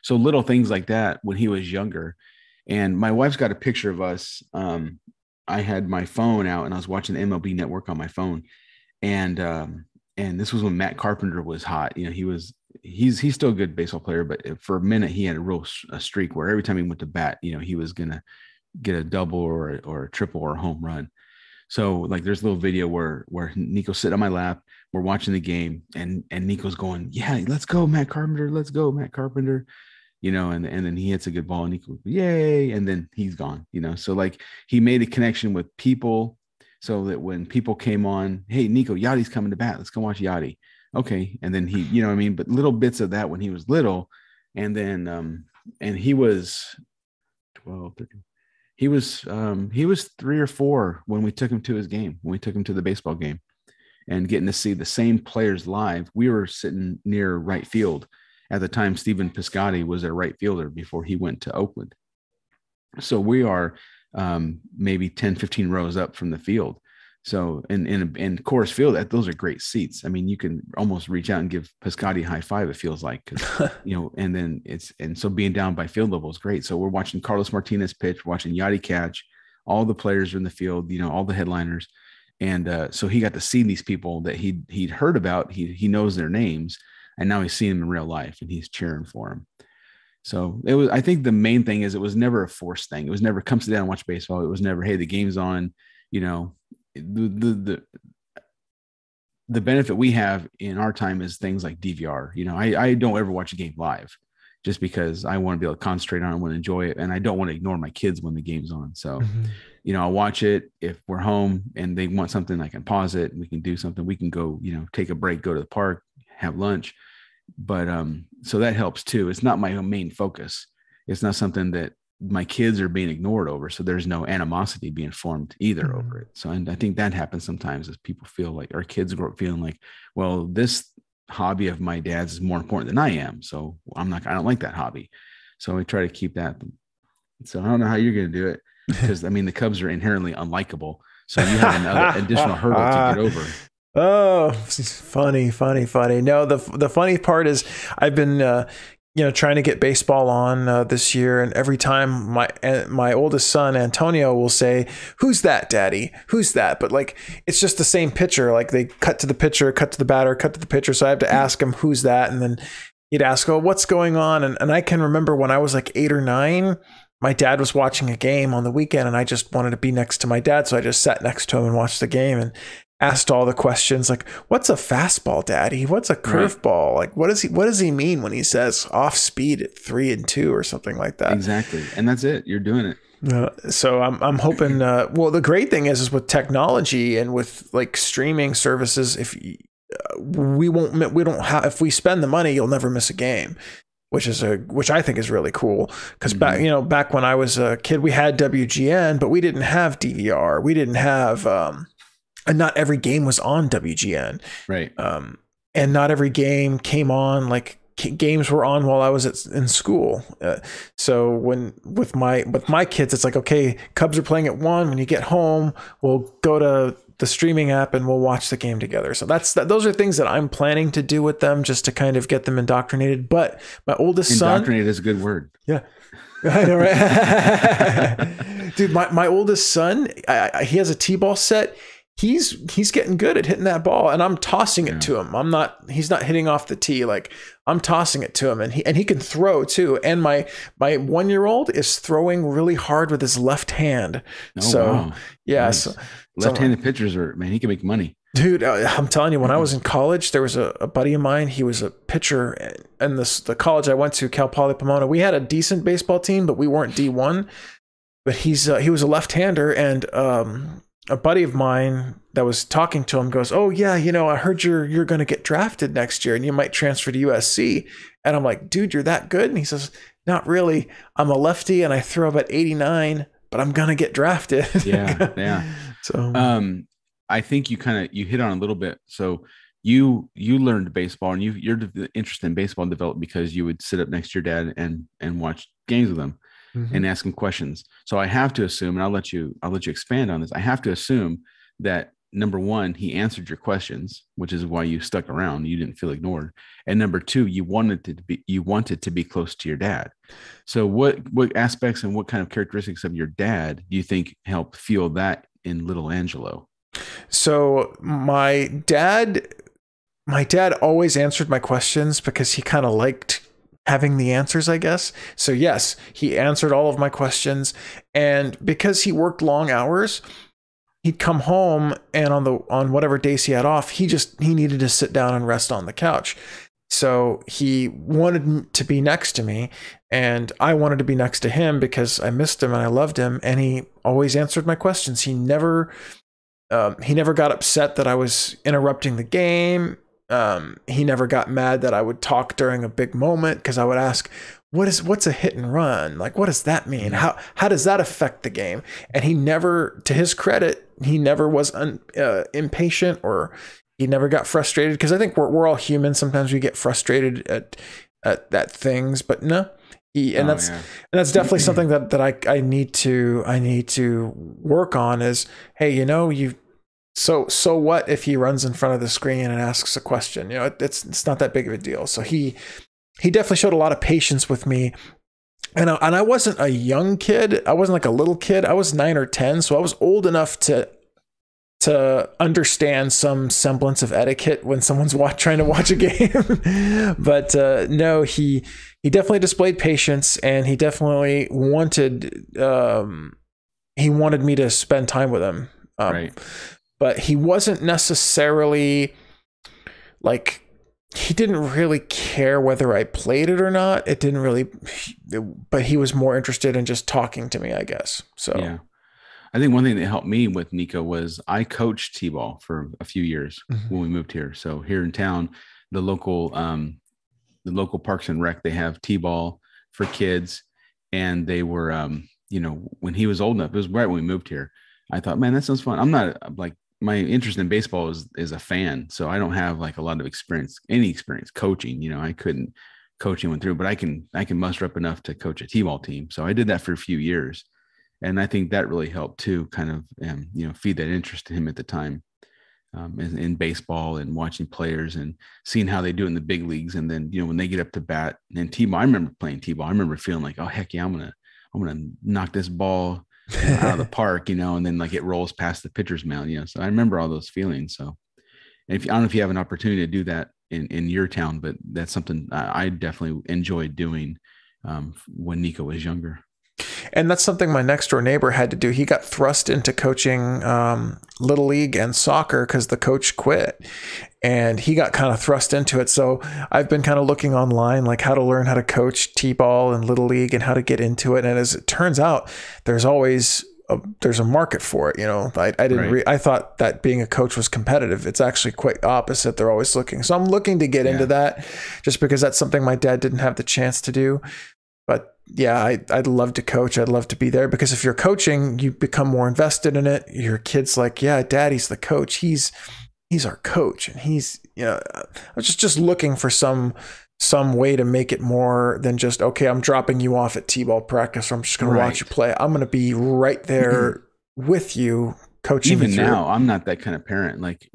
So little things like that when he was younger. And my wife's got a picture of us. I had my phone out and I was watching the MLB Network on my phone. And this was when Matt Carpenter was hot. He's still a good baseball player, but for a minute he had a streak where every time he went to bat, he was going to get a double or a triple or a home run. So like there's a little video where Nico's sitting on my lap, we're watching the game, and Nico's going, yeah, let's go, Matt Carpenter. Let's go, Matt Carpenter. And then he hits a good ball and Nico, yay. And then he's gone, so like he made a connection with people. So that when people came on, hey, Nico, Yachty's coming to bat. Let's go watch Yachty. Okay. And then he, but little bits of that when he was little. And then, and he was 12, 13. He was 3 or 4 when we took him to his game, when we took him to the baseball game, and getting to see the same players live. We were sitting near right field, At the time, Stephen Piscotty was a right fielder before he went to Oakland. So we are maybe 10, 15 rows up from the field. So in Coors Field, those are great seats. I mean, you can almost reach out and give Piscotty a high five, it feels like, and then so being down by field level is great. So we're watching Carlos Martinez pitch, watching Yadi catch, all the players are in the field, all the headliners. And so he got to see these people that he'd heard about. He knows their names, and now he's seeing them in real life, and he's cheering for them. So I think the main thing is it was never a forced thing. It was never come sit down and watch baseball. It was never, hey, the game's on, the benefit we have in our time is things like DVR. I don't ever watch a game live just because I want to be able to concentrate on it, I want to enjoy it, and I don't want to ignore my kids when the game's on. So, I'll watch it. If we're home and they want something, I can pause it and we can do something. We can go, take a break, go to the park, have lunch. But so that helps too. It's not my main focus. It's not something that my kids are being ignored over. So there's no animosity being formed either over it. So, and I think that happens sometimes as people feel like, our kids grow up feeling like, well, this hobby of my dad's is more important than I am. So I don't like that hobby. So we try to keep that. So I don't know how you're going to do it, because the Cubs are inherently unlikable. So you have another additional hurdle to get over. Oh, funny. No, the funny part is I've been, trying to get baseball on this year, and every time my oldest son Antonio will say, "Who's that, Daddy? Who's that?" But like, it's just the same pitcher. Like, they cut to the pitcher, cut to the batter, cut to the pitcher. So I have to ask him, "Who's that?" And then he'd ask, "Oh, what's going on?" And I can remember when I was like 8 or 9. My dad was watching a game on the weekend, and I just wanted to be next to my dad, so I just sat next to him and watched the game and asked all the questions like, "What's a fastball, Daddy? What's a curveball? Like, what does he mean when he says off speed at 3 and 2 or something like that?" Exactly, and that's it. You're doing it. So I'm hoping. Well, the great thing is with technology and with like streaming services, if if we spend the money, you'll never miss a game. Which I think is really cool, because back when I was a kid, we had WGN, but we didn't have DVR. We didn't have, and not every game was on WGN. Right. And not every game came on, like games were on while I was in school. So with my kids, it's like, okay, Cubs are playing at 1. When you get home, we'll go to the streaming app and we'll watch the game together. So those are things that I'm planning to do with them, just to kind of get them indoctrinated. But my oldest son, indoctrinated is a good word. Yeah. I know, right? Dude, my oldest son, he has a T-ball set. He's getting good at hitting that ball, and I'm tossing it to him. He's not hitting off the tee. Like, I'm tossing it to him, and he can throw too. And my 1-year-old is throwing really hard with his left hand. Wow. Yeah. Nice. Left-handed pitchers he can make money. Dude, I'm telling you, when I was in college, there was a buddy of mine. He was a pitcher, and the college I went to, Cal Poly Pomona, we had a decent baseball team, but we weren't D1. But he was a left-hander, and a buddy of mine that was talking to him goes, "Oh yeah, I heard you're going to get drafted next year, and you might transfer to USC." And I'm like, "Dude, you're that good?" And he says, "Not really. I'm a lefty, and I throw about 89, but I'm going to get drafted." Yeah. So, I think you hit on a little bit. So you learned baseball, and you're interested in baseball developed because you would sit up next to your dad and watch games with him. And ask him questions. So I have to assume, and I'll let you expand on this. I have to assume that, number one, he answered your questions, which is why you stuck around. You didn't feel ignored. And number two, you wanted to be close to your dad. So what aspects and what kind of characteristics of your dad do you think helped fuel that in little Angelo? So my dad always answered my questions because he kind of liked having the answers, I guess. So yes, he answered all of my questions. And because he worked long hours, he'd come home, and on whatever days he had off, he needed to sit down and rest on the couch. So he wanted to be next to me, and I wanted to be next to him because I missed him and I loved him. And he always answered my questions. He never got upset that I was interrupting the game. He never got mad that I would talk during a big moment, because I would ask, what's a hit and run? Like, what does that mean? How does that affect the game? And he never, to his credit, he never was impatient, or he never got frustrated, because I think we're all human. Sometimes we get frustrated at at things, but no. And Oh yeah. that's definitely something that I need to work on is, hey, so what if he runs in front of the screen and asks a question? It's not that big of a deal. So he definitely showed a lot of patience with me. And I wasn't a young kid. I wasn't like a little kid. I was 9 or 10. So I was old enough to understand some semblance of etiquette when someone's trying to watch a game. But no, he definitely displayed patience, and he definitely wanted me to spend time with him. Right. But he wasn't necessarily like, he didn't really care whether I played it or not. It didn't really, but he was more interested in just talking to me, I guess. So yeah. I think one thing that helped me with Nico was I coached T-ball for a few years when we moved here. So here in town, the local Parks and Rec, they have T-ball for kids, and they were, when he was old enough, it was right when we moved here. I thought, man, that sounds fun. I'm not like, my interest in baseball is a fan, so I don't have like a lot of any experience coaching. I couldn't coach anyone through, but I can muster up enough to coach a T-ball team. So I did that for a few years. And I think that really helped too, kind of, feed that interest in him at the time in baseball and watching players and seeing how they do in the big leagues. And then, when they get up to bat and T-ball, I remember playing T-ball. I remember feeling like, oh, heck yeah, I'm going to knock this ball out of the park, and then like it rolls past the pitcher's mound, So I remember all those feelings. So I don't know if you have an opportunity to do that in your town, but that's something I definitely enjoyed doing when Nico was younger. And that's something my next door neighbor had to do. He got thrust into coaching Little League and soccer because the coach quit, and he got kind of thrust into it. So I've been kind of looking online, like how to learn how to coach T-ball and Little League and how to get into it. And as it turns out, there's a market for it. I didn't. Right. I thought that being a coach was competitive. It's actually quite opposite. They're always looking. So I'm looking to get into that, just because that's something my dad didn't have the chance to do. But yeah, I'd love to coach. I'd love to be there, because if you're coaching, you become more invested in it. Your kid's like, yeah, daddy's the coach. He's our coach. And I was just looking for some way to make it more than just, okay, I'm dropping you off at T-ball practice, or I'm just going to watch you play. I'm going to be right there with you coaching. Even now, I'm not that kind of parent. Like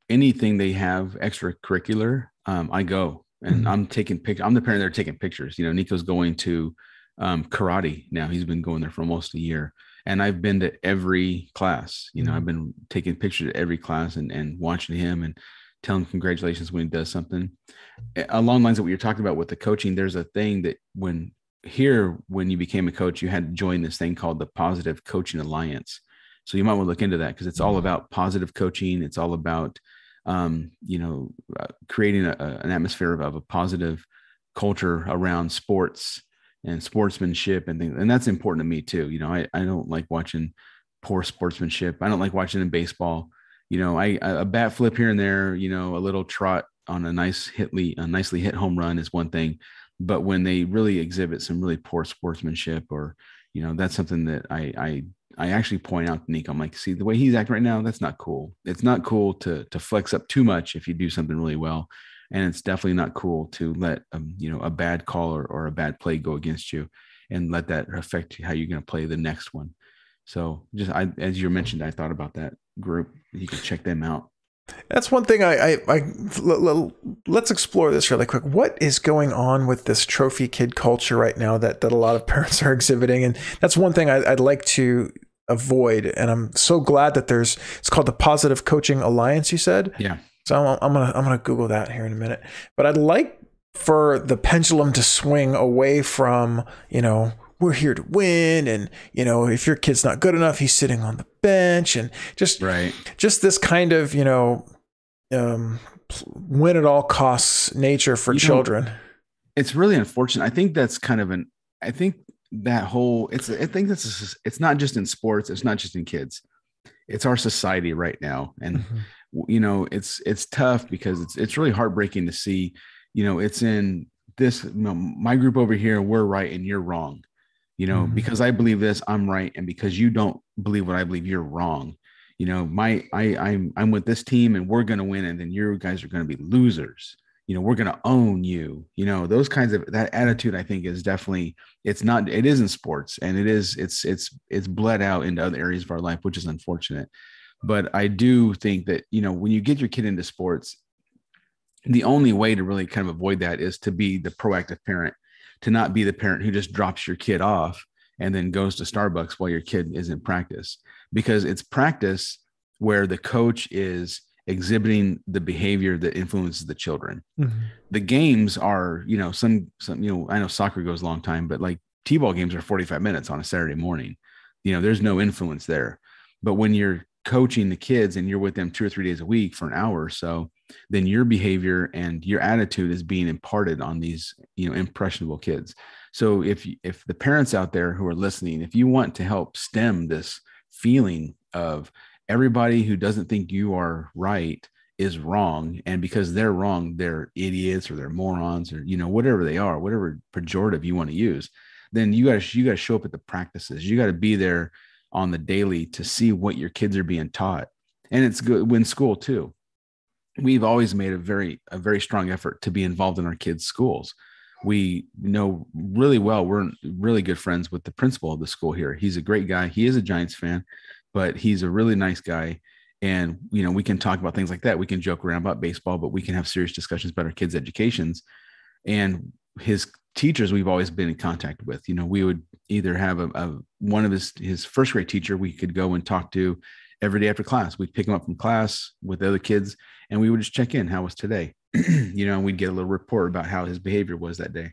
anything they have extracurricular, I go. And I'm taking pictures. I'm the parent there taking pictures. Nico's going to karate now. He's been going there for almost a year. And I've been to every class. I've been taking pictures at every class and watching him and telling him congratulations when he does something. Along the lines of what you're talking about with the coaching, there's a thing that when you became a coach, you had to join this thing called the Positive Coaching Alliance. So you might want to look into that, because it's all about positive coaching. It's all about creating an atmosphere of a positive culture around sports and sportsmanship and things. And that's important to me too. I don't like watching poor sportsmanship. I don't like watching in baseball. A bat flip here and there, a little trot on a nicely hit home run is one thing. But when they really exhibit some really poor sportsmanship, or, that's something that I actually point out to Nico. I'm like, see, the way he's acting right now, that's not cool. It's not cool to flex up too much if you do something really well. And it's definitely not cool to let, a bad call or a bad play go against you and let that affect how you're going to play the next one. So as you mentioned, I thought about that group. You can check them out. That's one thing let's explore this really quick. What is going on with this trophy kid culture right now that a lot of parents are exhibiting? And that's one thing I'd like to avoid. And I'm so glad that it's called the Positive Coaching Alliance, you said? Yeah. So I'm gonna Google that here in a minute. But I'd like for the pendulum to swing away from, we're here to win, and if your kid's not good enough, he's sitting on the bench, and just this kind of win at all costs nature for children. It's really unfortunate. I think that's kind of I think it's not just in sports. It's not just in kids. It's our society right now. And, it's tough, because it's really heartbreaking to see, it's in this, my group over here, we're right and you're wrong, because I believe this, I'm right. And because you don't believe what I believe, you're wrong. I'm with this team and we're going to win. And then you guys are going to be losers. we're going to own you, those kinds of, that attitude, I think, is definitely, it is in sports, and it's bled out into other areas of our life, which is unfortunate. But I do think that, when you get your kid into sports, the only way to really kind of avoid that is to be the proactive parent, to not be the parent who just drops your kid off and then goes to Starbucks while your kid is in practice, because it's practice where the coach is exhibiting the behavior that influences the children. Mm-hmm. The games are, some, I know soccer goes a long time, but like T-ball games are 45 minutes on a Saturday morning. There's no influence there. But when you're coaching the kids and you're with them 2 or 3 days a week for an hour or so, then your behavior and your attitude is being imparted on these, impressionable kids. So if the parents out there who are listening, if you want to help stem this feeling of everybody who doesn't think you are right is wrong, and because they're wrong, they're idiots or they're morons or, whatever they are, whatever pejorative you want to use, then you got to show up at the practices. You got to be there on the daily to see what your kids are being taught. And it's good when school too. We've always made a very strong effort to be involved in our kids' schools. We know really well, we're really good friends with the principal of the school here. He's a great guy. He is a Giants fan, but he's a really nice guy. And, we can talk about things like that. We can joke around about baseball, but we can have serious discussions about our kids' educations. And his teachers, we've always been in contact with. We would either have one of his first grade teacher we could go and talk to every day after class. We'd pick him up from class with the other kids, and we would just check in. How was today? And we'd get a little report about how his behavior was that day.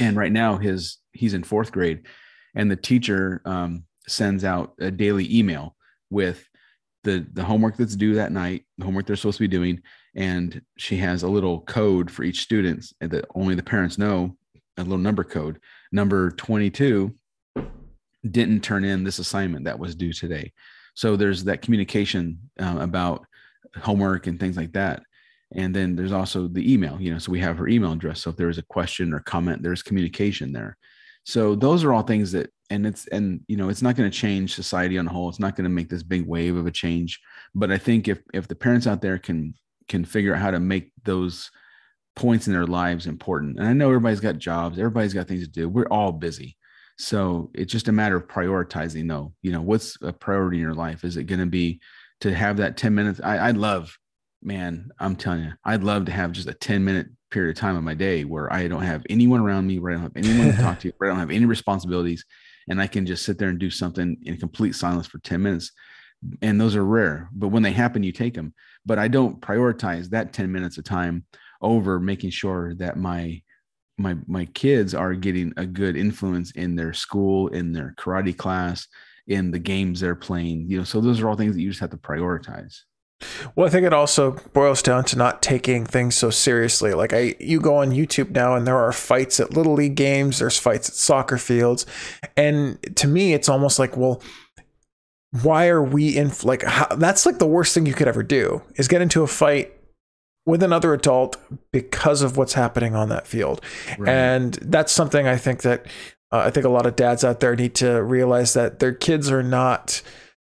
And right now he's in 4th grade, and the teacher sends out a daily email with the homework that's due that night, the homework they're supposed to be doing. And she has a little code for each student that only the parents know, a little number code. Number 22 didn't turn in this assignment that was due today. So there's that communication about homework and things like that. And then there's also the email, so we have her email address. So if there was a question or comment, there's communication there. So those are all things that, it's not going to change society on the whole. It's not going to make this big wave of a change. But I think if the parents out there can figure out how to make those points in their lives important. And I know everybody's got jobs, everybody's got things to do. We're all busy. So it's just a matter of prioritizing though. What's a priority in your life? Is it going to be to have that 10 minutes? I'm telling you, I'd love to have just a 10-minute period of time of my day where I don't have anyone around me, where I don't have anyone to talk to, where I don't have any responsibilities, and I can just sit there and do something in complete silence for 10 minutes. And those are rare, but when they happen, you take them. But I don't prioritize that 10 minutes of time over making sure that my kids are getting a good influence in their school, in their karate class, in the games they're playing. So those are all things that you just have to prioritize. Well, I think it also boils down to not taking things so seriously. Like you go on YouTube now and there are fights at Little League games, there's fights at soccer fields. And to me, it's almost like, well, why are we in, that's like the worst thing you could ever do, is get into a fight with another adult because of what's happening on that field. Right. And that's something I think that I think a lot of dads out there need to realize, that their kids are not,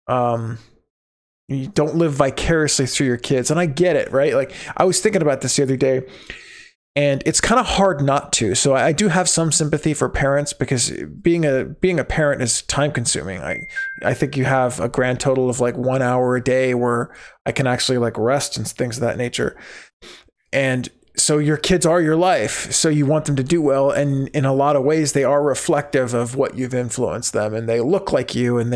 you don't live vicariously through your kids. And I get it, right? Like I was thinking about this the other day, and it's kind of hard not to. So I do have some sympathy for parents, because being a parent is time consuming. I think you have a grand total of like 1 hour a day where I can actually like rest and things of that nature. And so your kids are your life. So you want them to do well. And in a lot of ways, they are reflective of what you've influenced them, and they look like you, and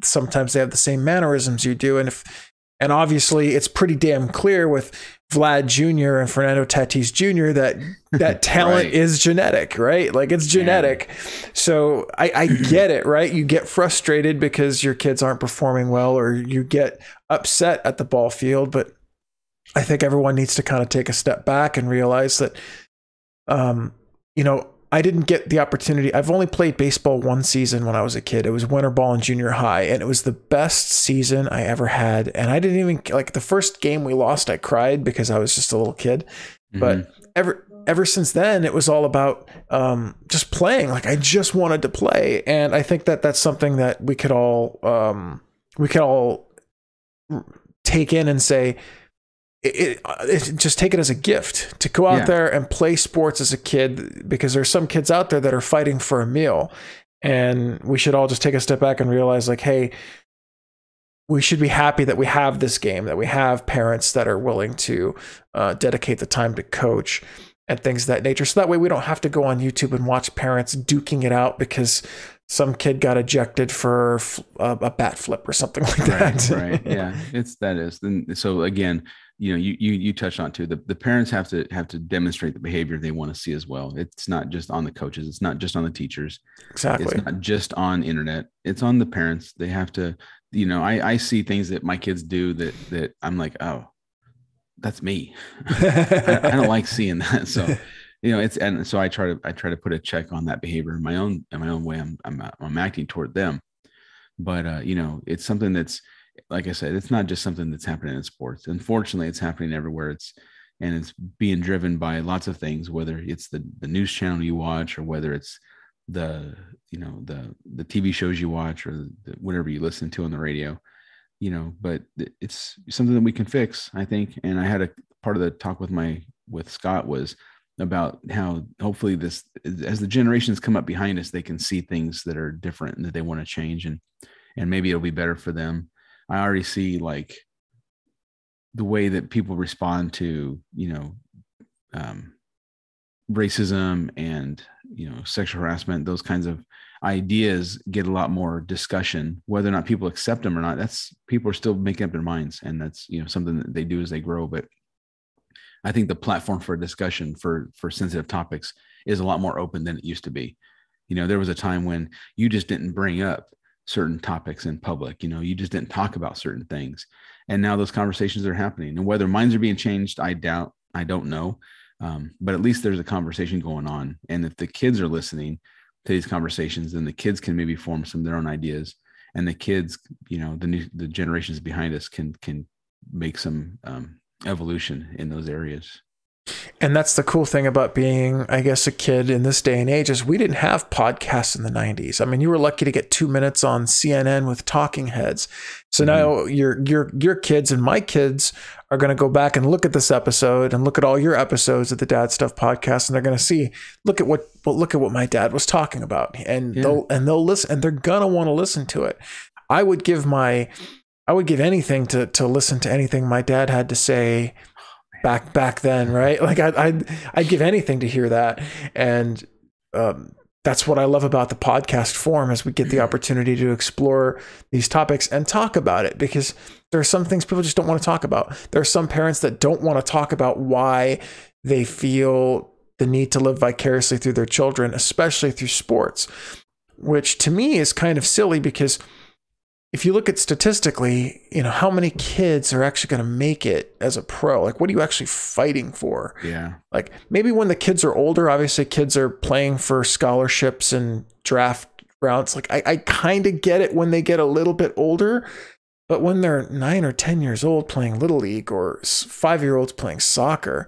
sometimes they have the same mannerisms you do. And obviously it's pretty damn clear with Vlad Jr. and Fernando Tatis Jr. that talent right. is genetic, right? Like it's genetic. Yeah. So I get it, right? You get frustrated because your kids aren't performing well, or you get upset at the ball field, but I think everyone needs to kind of take a step back and realize that, I didn't get the opportunity. I've only played baseball one season when I was a kid. It was winter ball in junior high, and it was the best season I ever had. And I didn't even like the first game we lost. I cried because I was just a little kid. Mm-hmm. But ever since then, it was all about just playing. Like I just wanted to play, and I think that that's something that we could all take in and say, just take it as a gift to go out there and play sports as a kid, because there's some kids out there that are fighting for a meal, and we should all just take a step back and realize, like, hey, we should be happy that we have this game, that we have parents that are willing to dedicate the time to coach and things of that nature. So that way we don't have to go on YouTube and watch parents duking it out because some kid got ejected for a bat flip or something like that. Right. Yeah. And so again, you touched on too, the parents have to demonstrate the behavior they want to see as well. It's not just on the coaches. It's not just on the teachers. Exactly. It's not just on internet. It's on the parents. They have to, I see things that my kids do that I'm like, oh, that's me. I don't like seeing that. So, and so I try to put a check on that behavior in my own way. I'm acting toward them, but it's something that's, like I said, it's not just something that's happening in sports. Unfortunately, it's happening everywhere. It's being driven by lots of things, whether it's the news channel you watch, or whether it's the TV shows you watch, or whatever you listen to on the radio. But it's something that we can fix, I think. And I had a part of the talk with Scott was about how hopefully this, as the generations come up behind us, they can see things that are different and that they want to change, and maybe it'll be better for them. I already see, like, the way that people respond to, racism and, sexual harassment, those kinds of ideas get a lot more discussion. Whether or not people accept them or not, that's, people are still making up their minds, and that's, something that they do as they grow. But I think the platform for discussion for sensitive topics is a lot more open than it used to be. There was a time when you just didn't bring up certain topics in public. You just didn't talk about certain things. And now those conversations are happening. And whether minds are being changed, I don't know. But at least there's a conversation going on. And if the kids are listening to these conversations, then the kids can maybe form some of their own ideas. And the kids, the generations behind us can make some evolution in those areas. And that's the cool thing about being, I guess, a kid in this day and age, is we didn't have podcasts in the 90s. I mean, you were lucky to get 2 minutes on CNN with talking heads. So now your kids and my kids are going to go back and look at this episode and look at all your episodes of the Dad Stuff podcast, and they're going to see, look at what my dad was talking about, and they'll listen, and they're going to want to listen to it. I would give anything to listen to anything my dad had to say back then, right? Like I'd give anything to hear that. And that's what I love about the podcast form, is we get the opportunity to explore these topics and talk about it, because there are some things people just don't want to talk about. There are some parents that don't want to talk about why they feel the need to live vicariously through their children, especially through sports, which to me is kind of silly, because if you look at statistically, how many kids are actually going to make it as a pro? Like, what are you actually fighting for? Yeah. Like, maybe when the kids are older, obviously kids are playing for scholarships and draft rounds. Like, I kind of get it when they get a little bit older, but when they're 9 or 10 years old playing Little League, or 5-year-olds playing soccer,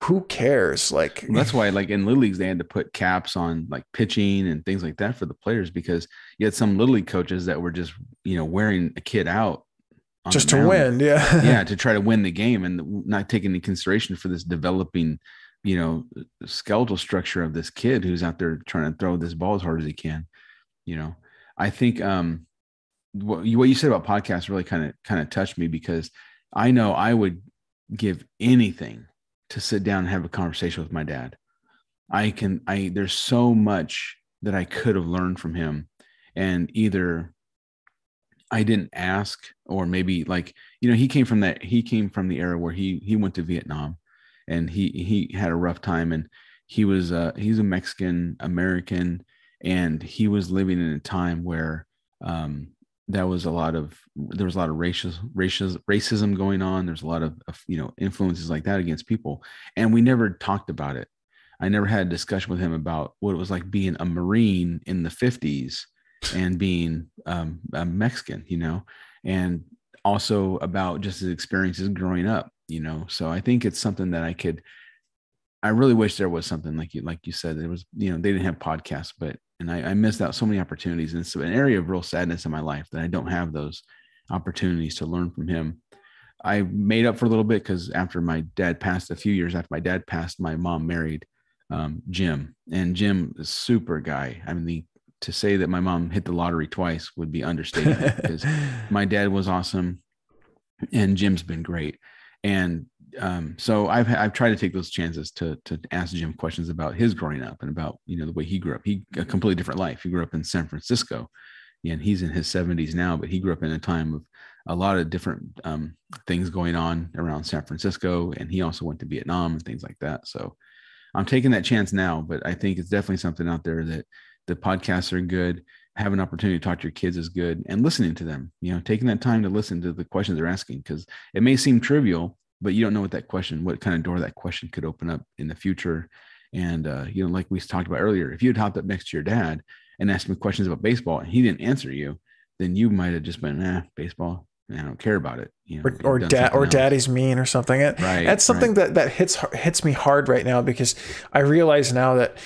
who cares? Like, that's why, like, in Little Leagues, they had to put caps on, like, pitching and things like that for the players, because you had some Little League coaches that were just, wearing a kid out just to win. Yeah. Yeah. To try to win the game, and not taking into consideration for this developing, skeletal structure of this kid who's out there trying to throw this ball as hard as he can. I think what you said about podcasts really kind of touched me, because I know I would give anything to sit down and have a conversation with my dad. There's so much that I could have learned from him, and either I didn't ask, or maybe, like, he came from the era where he went to Vietnam, and he had a rough time, and he's a Mexican American, and he was living in a time where there was a lot of racism going on. There's a lot of influences like that against people, and we never talked about it. I never had a discussion with him about what it was like being a Marine in the 50s and being a Mexican, and also about just his experiences growing up, So I think it's something that I really wish there was something like you said. There was, they didn't have podcasts, and I missed out so many opportunities. And it's an area of real sadness in my life that I don't have those opportunities to learn from him. I made up for a little bit because after my dad passed, a few years after my dad passed, my mom married Jim, and Jim is a super guy. I mean, to say that my mom hit the lottery twice would be understating it, because my dad was awesome and Jim's been great. And so I've tried to take those chances to ask Jim questions about his growing up and about, the way he grew up. He a completely different life. He grew up in San Francisco, and he's in his 70s now, but he grew up in a time of a lot of different things going on around San Francisco. And he also went to Vietnam and things like that. So I'm taking that chance now, but I think it's definitely something out there that the podcasts are good. Have an opportunity to talk to your kids is good, and listening to them, taking that time to listen to the questions they're asking, because it may seem trivial, but you don't know what kind of door that question could open up in the future. And, like we talked about earlier, if you had hopped up next to your dad and asked him questions about baseball and he didn't answer you, then you might've just been, baseball, I don't care about it. Or daddy's mean or something. Right. That's something that hits me hard right now, because I realize now that,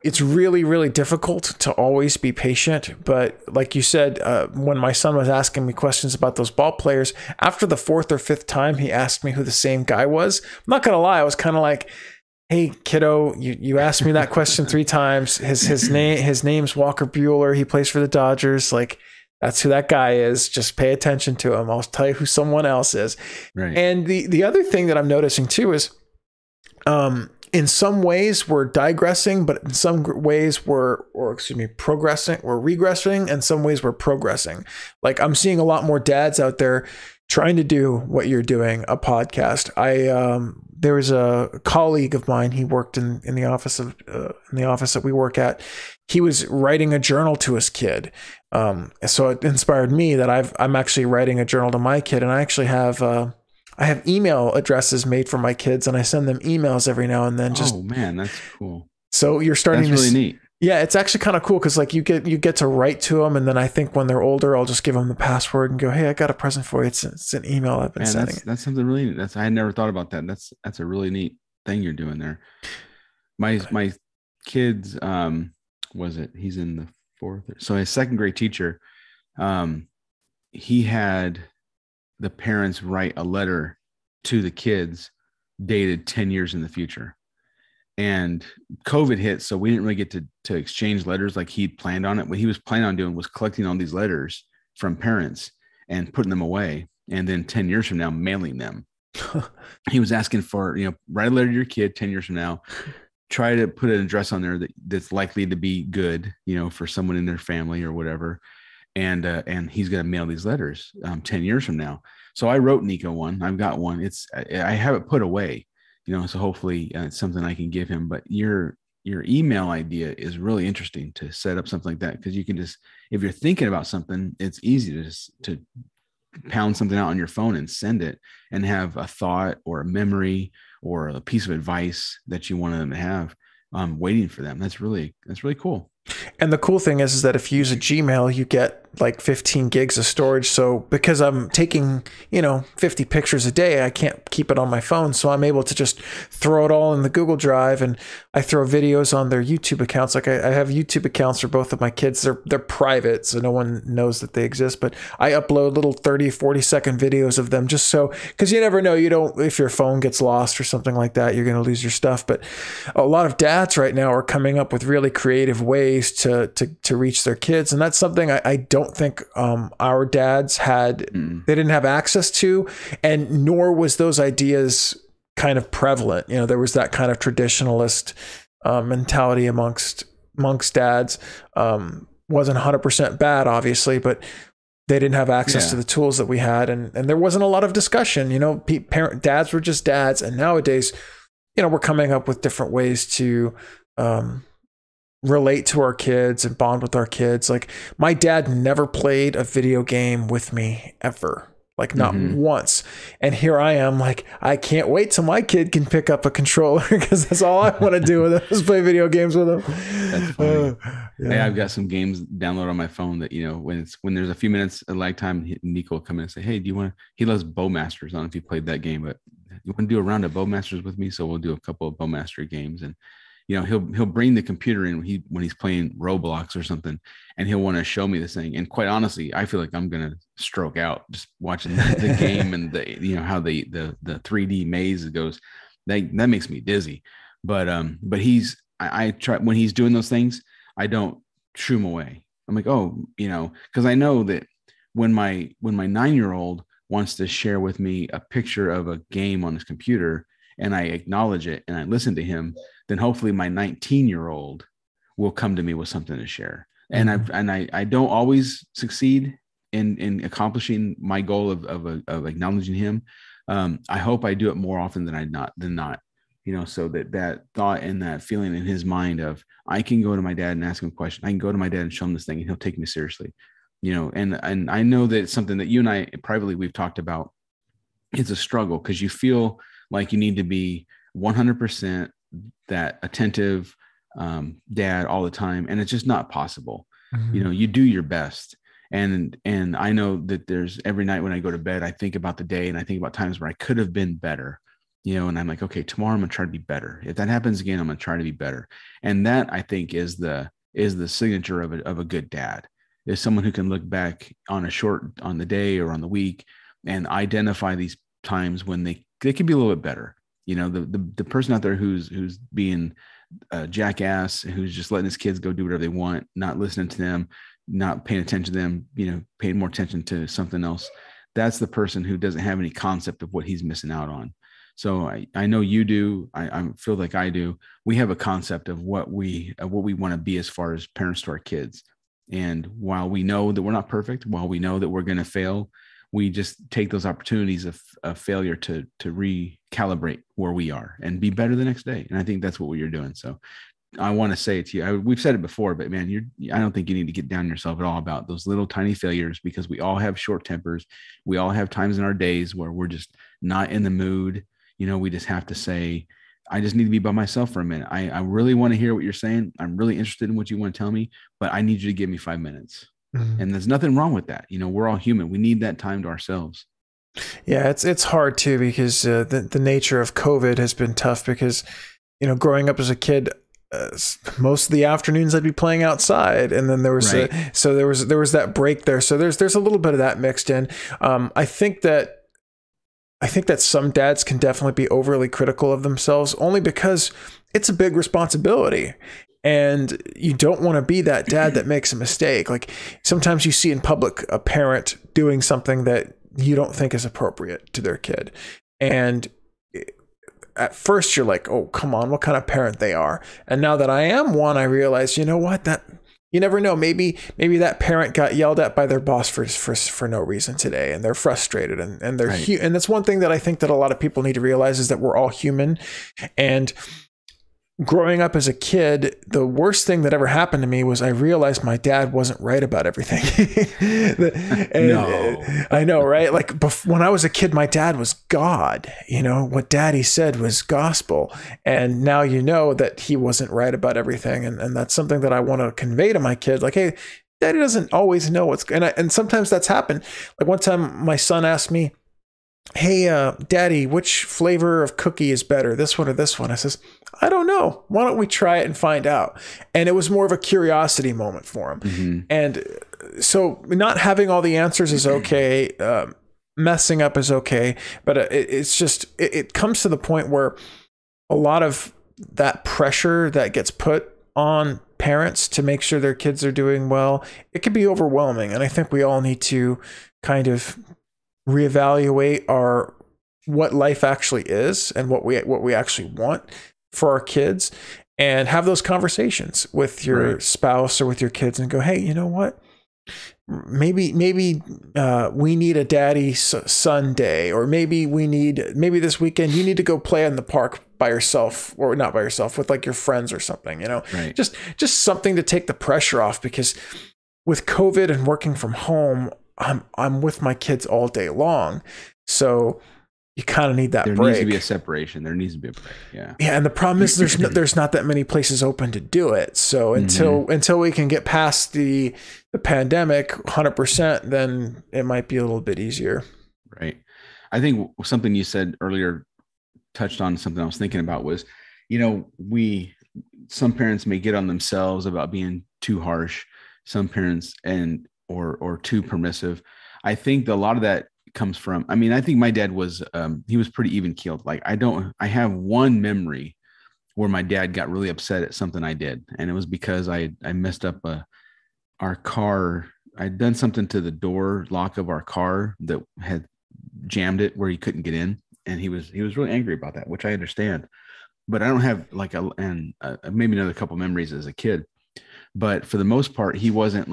it's really, really difficult to always be patient. But like you said, when my son was asking me questions about those ball players, after the fourth or fifth time he asked me who the same guy was, I'm not going to lie, I was kind of like, hey, kiddo, you asked me that question 3 times. His name's Walker Buehler. He plays for the Dodgers. Like, that's who that guy is. Just pay attention to him. I'll tell you who someone else is. Right. And the other thing that I'm noticing too is, in some ways we're digressing, but in some ways we're progressing, we're regressing, and some ways we're progressing. Like, I'm seeing a lot more dads out there trying to do what you're doing, a podcast. There was a colleague of mine. He worked in the office that we work at. He was writing a journal to his kid. So it inspired me that I'm actually writing a journal to my kid, and I actually have, I have email addresses made for my kids, and I send them emails every now and then. Oh man, that's cool. So you're starting that's really neat. Yeah, it's actually kind of cool, because like you get to write to them, and then I think when they're older, I'll just give them the password and go, hey, I got a present for you. It's an email I've been sending. That's something really neat. I had never thought about that. That's a really neat thing you're doing there. My kids, he's in the 4th. So his 2nd grade teacher, he had the parents write a letter to the kids dated 10 years in the future. And COVID hit, so we didn't really get to exchange letters like he planned on it. What he was planning on doing was collecting all these letters from parents and putting them away, and then 10 years from now, mailing them. He was asking for, write a letter to your kid 10 years from now, try to put an address on there that's likely to be good, for someone in their family or whatever. And he's going to mail these letters 10 years from now. So I wrote Nico one. I've got one. I have it put away, so hopefully it's something I can give him. But your email idea is really interesting, to set up something like that, because you can just, if you're thinking about something, it's easy to pound something out on your phone and send it, and have a thought or a memory or a piece of advice that you wanted them to have waiting for them. That's really cool. And the cool thing is that if you use a Gmail, you get like 15 gigs of storage. So because I'm taking, 50 pictures a day, I can't keep it on my phone. So I'm able to just throw it all in the Google Drive, and I throw videos on their YouTube accounts. Like I have YouTube accounts for both of my kids. They're private, so no one knows that they exist, but I upload little 30, 40-second videos of them, just so, because you never know, if your phone gets lost or something like that, you're going to lose your stuff. But a lot of dads right now are coming up with really creative ways to reach their kids. And that's something I don't think our dads had, they didn't have access to, and nor was those ideas kind of prevalent. There was that kind of traditionalist mentality amongst dads. Wasn't 100% bad, obviously, but they didn't have access to the tools that we had, and there wasn't a lot of discussion. Dads were just dads, and nowadays, we're coming up with different ways to relate to our kids and bond with our kids. Like, my dad never played a video game with me ever. Like, not once. And here I am, like, I can't wait till my kid can pick up a controller, because that's all I want to do with him, is play video games with him. That's funny. Hey, I've got some games downloaded on my phone that, when there's a few minutes of lag time, Nico will come in and say, hey, he loves Bowmasters. I don't know if you played that game, but you want to do a round of Bowmasters with me? So we'll do a couple of Bowmaster games. And he'll bring the computer in when he's playing Roblox or something, and he'll want to show me this thing. And quite honestly, I feel like I'm going to stroke out just watching the game and how the 3D maze goes. That makes me dizzy. But I try when he's doing those things, I don't shoo him away. I'm like, oh, because I know that when my 9-year-old wants to share with me a picture of a game on his computer and I acknowledge it and I listen to him, then hopefully my 19-year-old will come to me with something to share. Mm-hmm. And I don't always succeed in accomplishing my goal of acknowledging him. I hope I do it more often than not, so that thought and that feeling in his mind of, I can go to my dad and ask him a question. I can go to my dad and show him this thing and he'll take me seriously, and I know that it's something that you and I privately, we've talked about. It's a struggle because you feel like you need to be 100% that attentive dad all the time. And it's just not possible. Mm-hmm. You do your best. And I know that there's every night when I go to bed, I think about the day and I think about times where I could have been better, and I'm like, okay, tomorrow I'm going to try to be better. If that happens again, I'm going to try to be better. And that, I think, is the signature of a good dad, is someone who can look back on the day or on the week and identify these times when they could be a little bit better. The person out there who's being a jackass, who's just letting his kids go do whatever they want, not listening to them, not paying attention to them, paying more attention to something else. That's the person who doesn't have any concept of what he's missing out on. So I know you do. I feel like I do. We have a concept of what we want to be as far as parents to our kids. And while we know that we're not perfect, while we know that we're going to fail, we just take those opportunities of failure to recalibrate where we are and be better the next day. And I think that's what you're doing. So I want to say it to you. We've said it before, but man, I don't think you need to get down yourself at all about those little tiny failures, because we all have short tempers. We all have times in our days where we're just not in the mood. We just have to say, I just need to be by myself for a minute. I really want to hear what you're saying. I'm really interested in what you want to tell me, but I need you to give me 5 minutes. Mm-hmm. And there's nothing wrong with that. We're all human. We need that time to ourselves. Yeah, it's hard too, because the nature of COVID has been tough, because, growing up as a kid, most of the afternoons I'd be playing outside, and then there was right. there was that break there. So there's a little bit of that mixed in. I think that some dads can definitely be overly critical of themselves, only because it's a big responsibility. And you don't want to be that dad that makes a mistake. Like, sometimes you see in public a parent doing something that you don't think is appropriate to their kid. And at first you're like, oh, come on, what kind of parent they are. And now that I am one, I realize, that you never know. Maybe that parent got yelled at by their boss for no reason today, and they're frustrated, and they're right. And that's one thing that I think that a lot of people need to realize, is that we're all human. And growing up as a kid, the worst thing that ever happened to me was I realized my dad wasn't right about everything. No. I know, right? Like, when I was a kid, my dad was God. What daddy said was gospel. And now that he wasn't right about everything. And that's something that I want to convey to my kid. Like, hey, daddy doesn't always know what's going on. And sometimes that's happened. Like, one time my son asked me, hey, daddy, which flavor of cookie is better, this one or this one? I says, I don't know. Why don't we try it and find out? And it was more of a curiosity moment for him. Mm-hmm. And so not having all the answers is okay. Messing up is okay. But it's just, it comes to the point where a lot of that pressure that gets put on parents to make sure their kids are doing well, it can be overwhelming. And I think we all need to kind of reevaluate what life actually is and what we actually want for our kids, and have those conversations with your right. spouse or with your kids, and go, hey, you know what? Maybe we need a daddy son day, or maybe this weekend you need to go play in the park by yourself, or not by yourself, with like your friends or something, right. just something to take the pressure off, because with COVID and working from home, I'm with my kids all day long. So you kind of need that break. There needs to be a separation. There needs to be a break. Yeah. Yeah. And the problem is there's not that many places open to do it. So until we can get past the pandemic 100%, then it might be a little bit easier. Right. I think something you said earlier touched on something I was thinking about was, some parents may get on themselves about being too harsh. Some parents or too permissive. I think a lot of that comes from, I mean, I think my dad was, he was pretty even keeled. Like I have one memory where my dad got really upset at something I did. And it was because I messed up our car. I'd done something to the door lock of our car that had jammed it where he couldn't get in. And he was really angry about that, which I understand. But I don't have like maybe another couple memories as a kid. But for the most part, he wasn't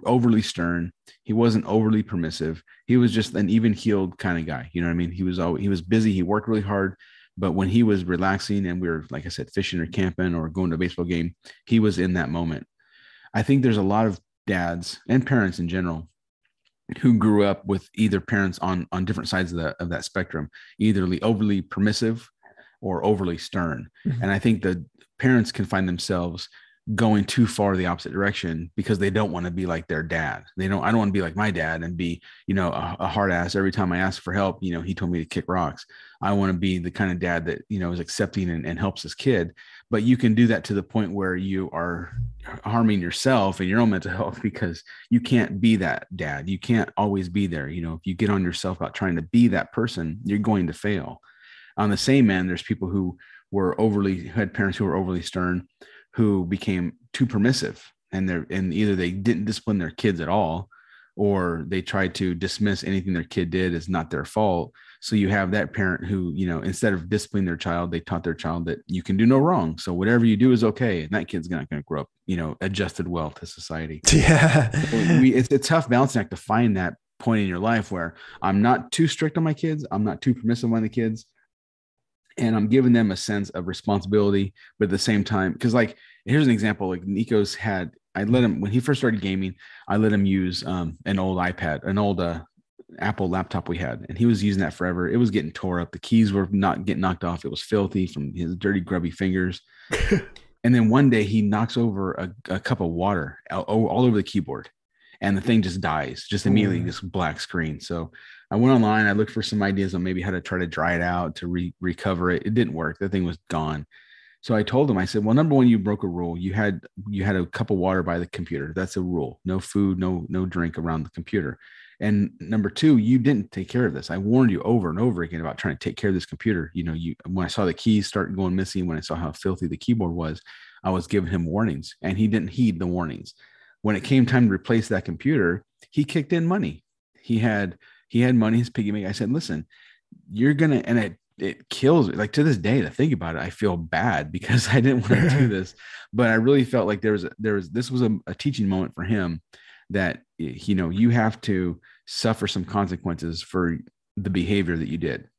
overly stern. He wasn't overly permissive. He was just an even keeled kind of guy. You know what I mean? He was busy. He worked really hard. But when he was relaxing and we were, like I said, fishing or camping or going to a baseball game, he was in that moment. I think there's a lot of dads and parents in general who grew up with either parents on different sides of that spectrum, either overly permissive or overly stern. Mm-hmm. And I think the parents can find themselves going too far the opposite direction because they don't want to be like their dad. I don't want to be like my dad and be, a hard ass. Every time I ask for help, he told me to kick rocks. I want to be the kind of dad that, is accepting and helps his kid. But you can do that to the point where you are harming yourself and your own mental health because you can't be that dad. You can't always be there. If you get on yourself about trying to be that person, you're going to fail. On the same end, there's people who had parents who were overly stern, who became too permissive, and either they didn't discipline their kids at all, or they tried to dismiss anything their kid did as not their fault. So you have that parent who, instead of disciplining their child, they taught their child that you can do no wrong. So whatever you do is okay. And that kid's not going to grow up, adjusted well to society. Yeah. It's a tough balancing act to find that point in your life where I'm not too strict on my kids. I'm not too permissive on the kids. And I'm giving them a sense of responsibility, but at the same time, because like, here's an example, like Nico's I let him, when he first started gaming, I let him use an old iPad, an old Apple laptop we had, and he was using that forever. It was getting tore up. The keys were not getting knocked off. It was filthy from his dirty, grubby fingers. And then one day he knocks over a cup of water all over the keyboard, and the thing just dies, just immediately, just black screen. So I went online, I looked for some ideas on maybe how to try to dry it out to recover it. It didn't work. The thing was gone. So I told him, I said, well, number one, you broke a rule. You had a cup of water by the computer. That's a rule. No food, no drink around the computer. And number two, you didn't take care of this. I warned you over and over again about trying to take care of this computer. When I saw the keys start going missing, when I saw how filthy the keyboard was, I was giving him warnings, and he didn't heed the warnings. When it came time to replace that computer, he kicked in money. He had money, his piggy bank. I said, listen, you're going to, and it kills me. Like to this day, to think about it, I feel bad because I didn't want to do this, but I really felt like this was a teaching moment for him that, you have to suffer some consequences for the behavior that you did.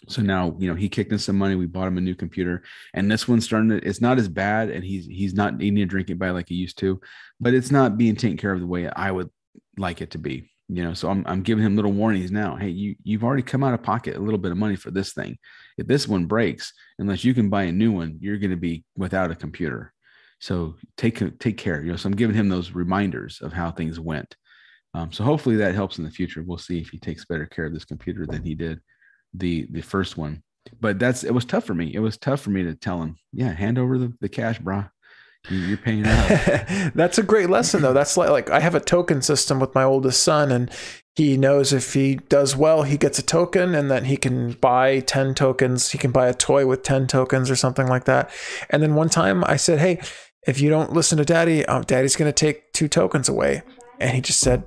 So now, he kicked in some money. We bought him a new computer, and this one's it's not as bad, and he's not eating and drinking by like he used to, but it's not being taken care of the way I would like it to be. So I'm giving him little warnings now. Hey, you've already come out of pocket a little bit of money for this thing. If this one breaks, unless you can buy a new one, you're going to be without a computer. So take care. So I'm giving him those reminders of how things went. So hopefully that helps in the future. We'll see if he takes better care of this computer than he did the first one. But it was tough for me. It was tough for me to tell him, yeah, hand over the cash, brah. You're paying out. That's a great lesson, though. That's like I have a token system with my oldest son, and he knows if he does well, he gets a token, and then he can buy 10 tokens. He can buy a toy with 10 tokens or something like that. And then one time I said, hey, if you don't listen to daddy, daddy's going to take 2 tokens away. And he just said,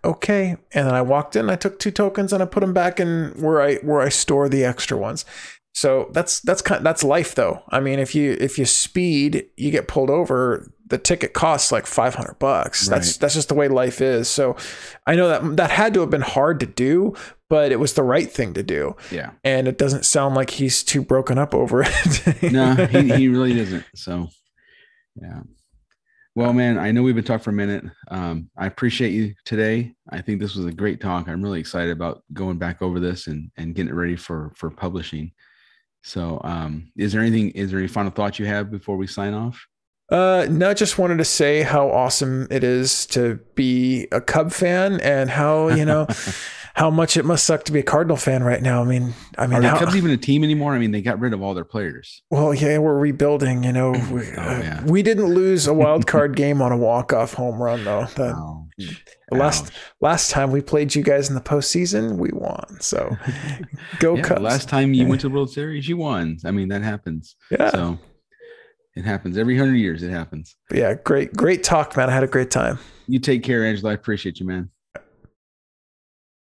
okay. And then I walked in, I took 2 tokens, and I put them back in where I store the extra ones. So that's life, though. I mean, if you speed, you get pulled over, the ticket costs like $500. Right. That's just the way life is. So I know that had to have been hard to do, but it was the right thing to do. Yeah. And it doesn't sound like he's too broken up over it. No, he really isn't. So yeah. Well, man, I know we've been talking for a minute. I appreciate you today. I think this was a great talk. I'm really excited about going back over this and getting it ready for publishing. So is there any final thoughts you have before we sign off? No, just wanted to say how awesome it is to be a Cub fan, and how, how much it must suck to be a Cardinal fan right now. I mean, are the Cubs even a team anymore? I mean, they got rid of all their players. Well, yeah, we're rebuilding, We didn't lose a wild card game on a walk-off home run, though. Last Ouch. last time we played you guys in the postseason, we won. So go Yeah, Cubs. last time you went to the World Series, you won. I mean, that happens. Yeah. So it happens every 100 years. It happens. But yeah, great talk, man. I had a great time. You take care, Angela. I appreciate you, man.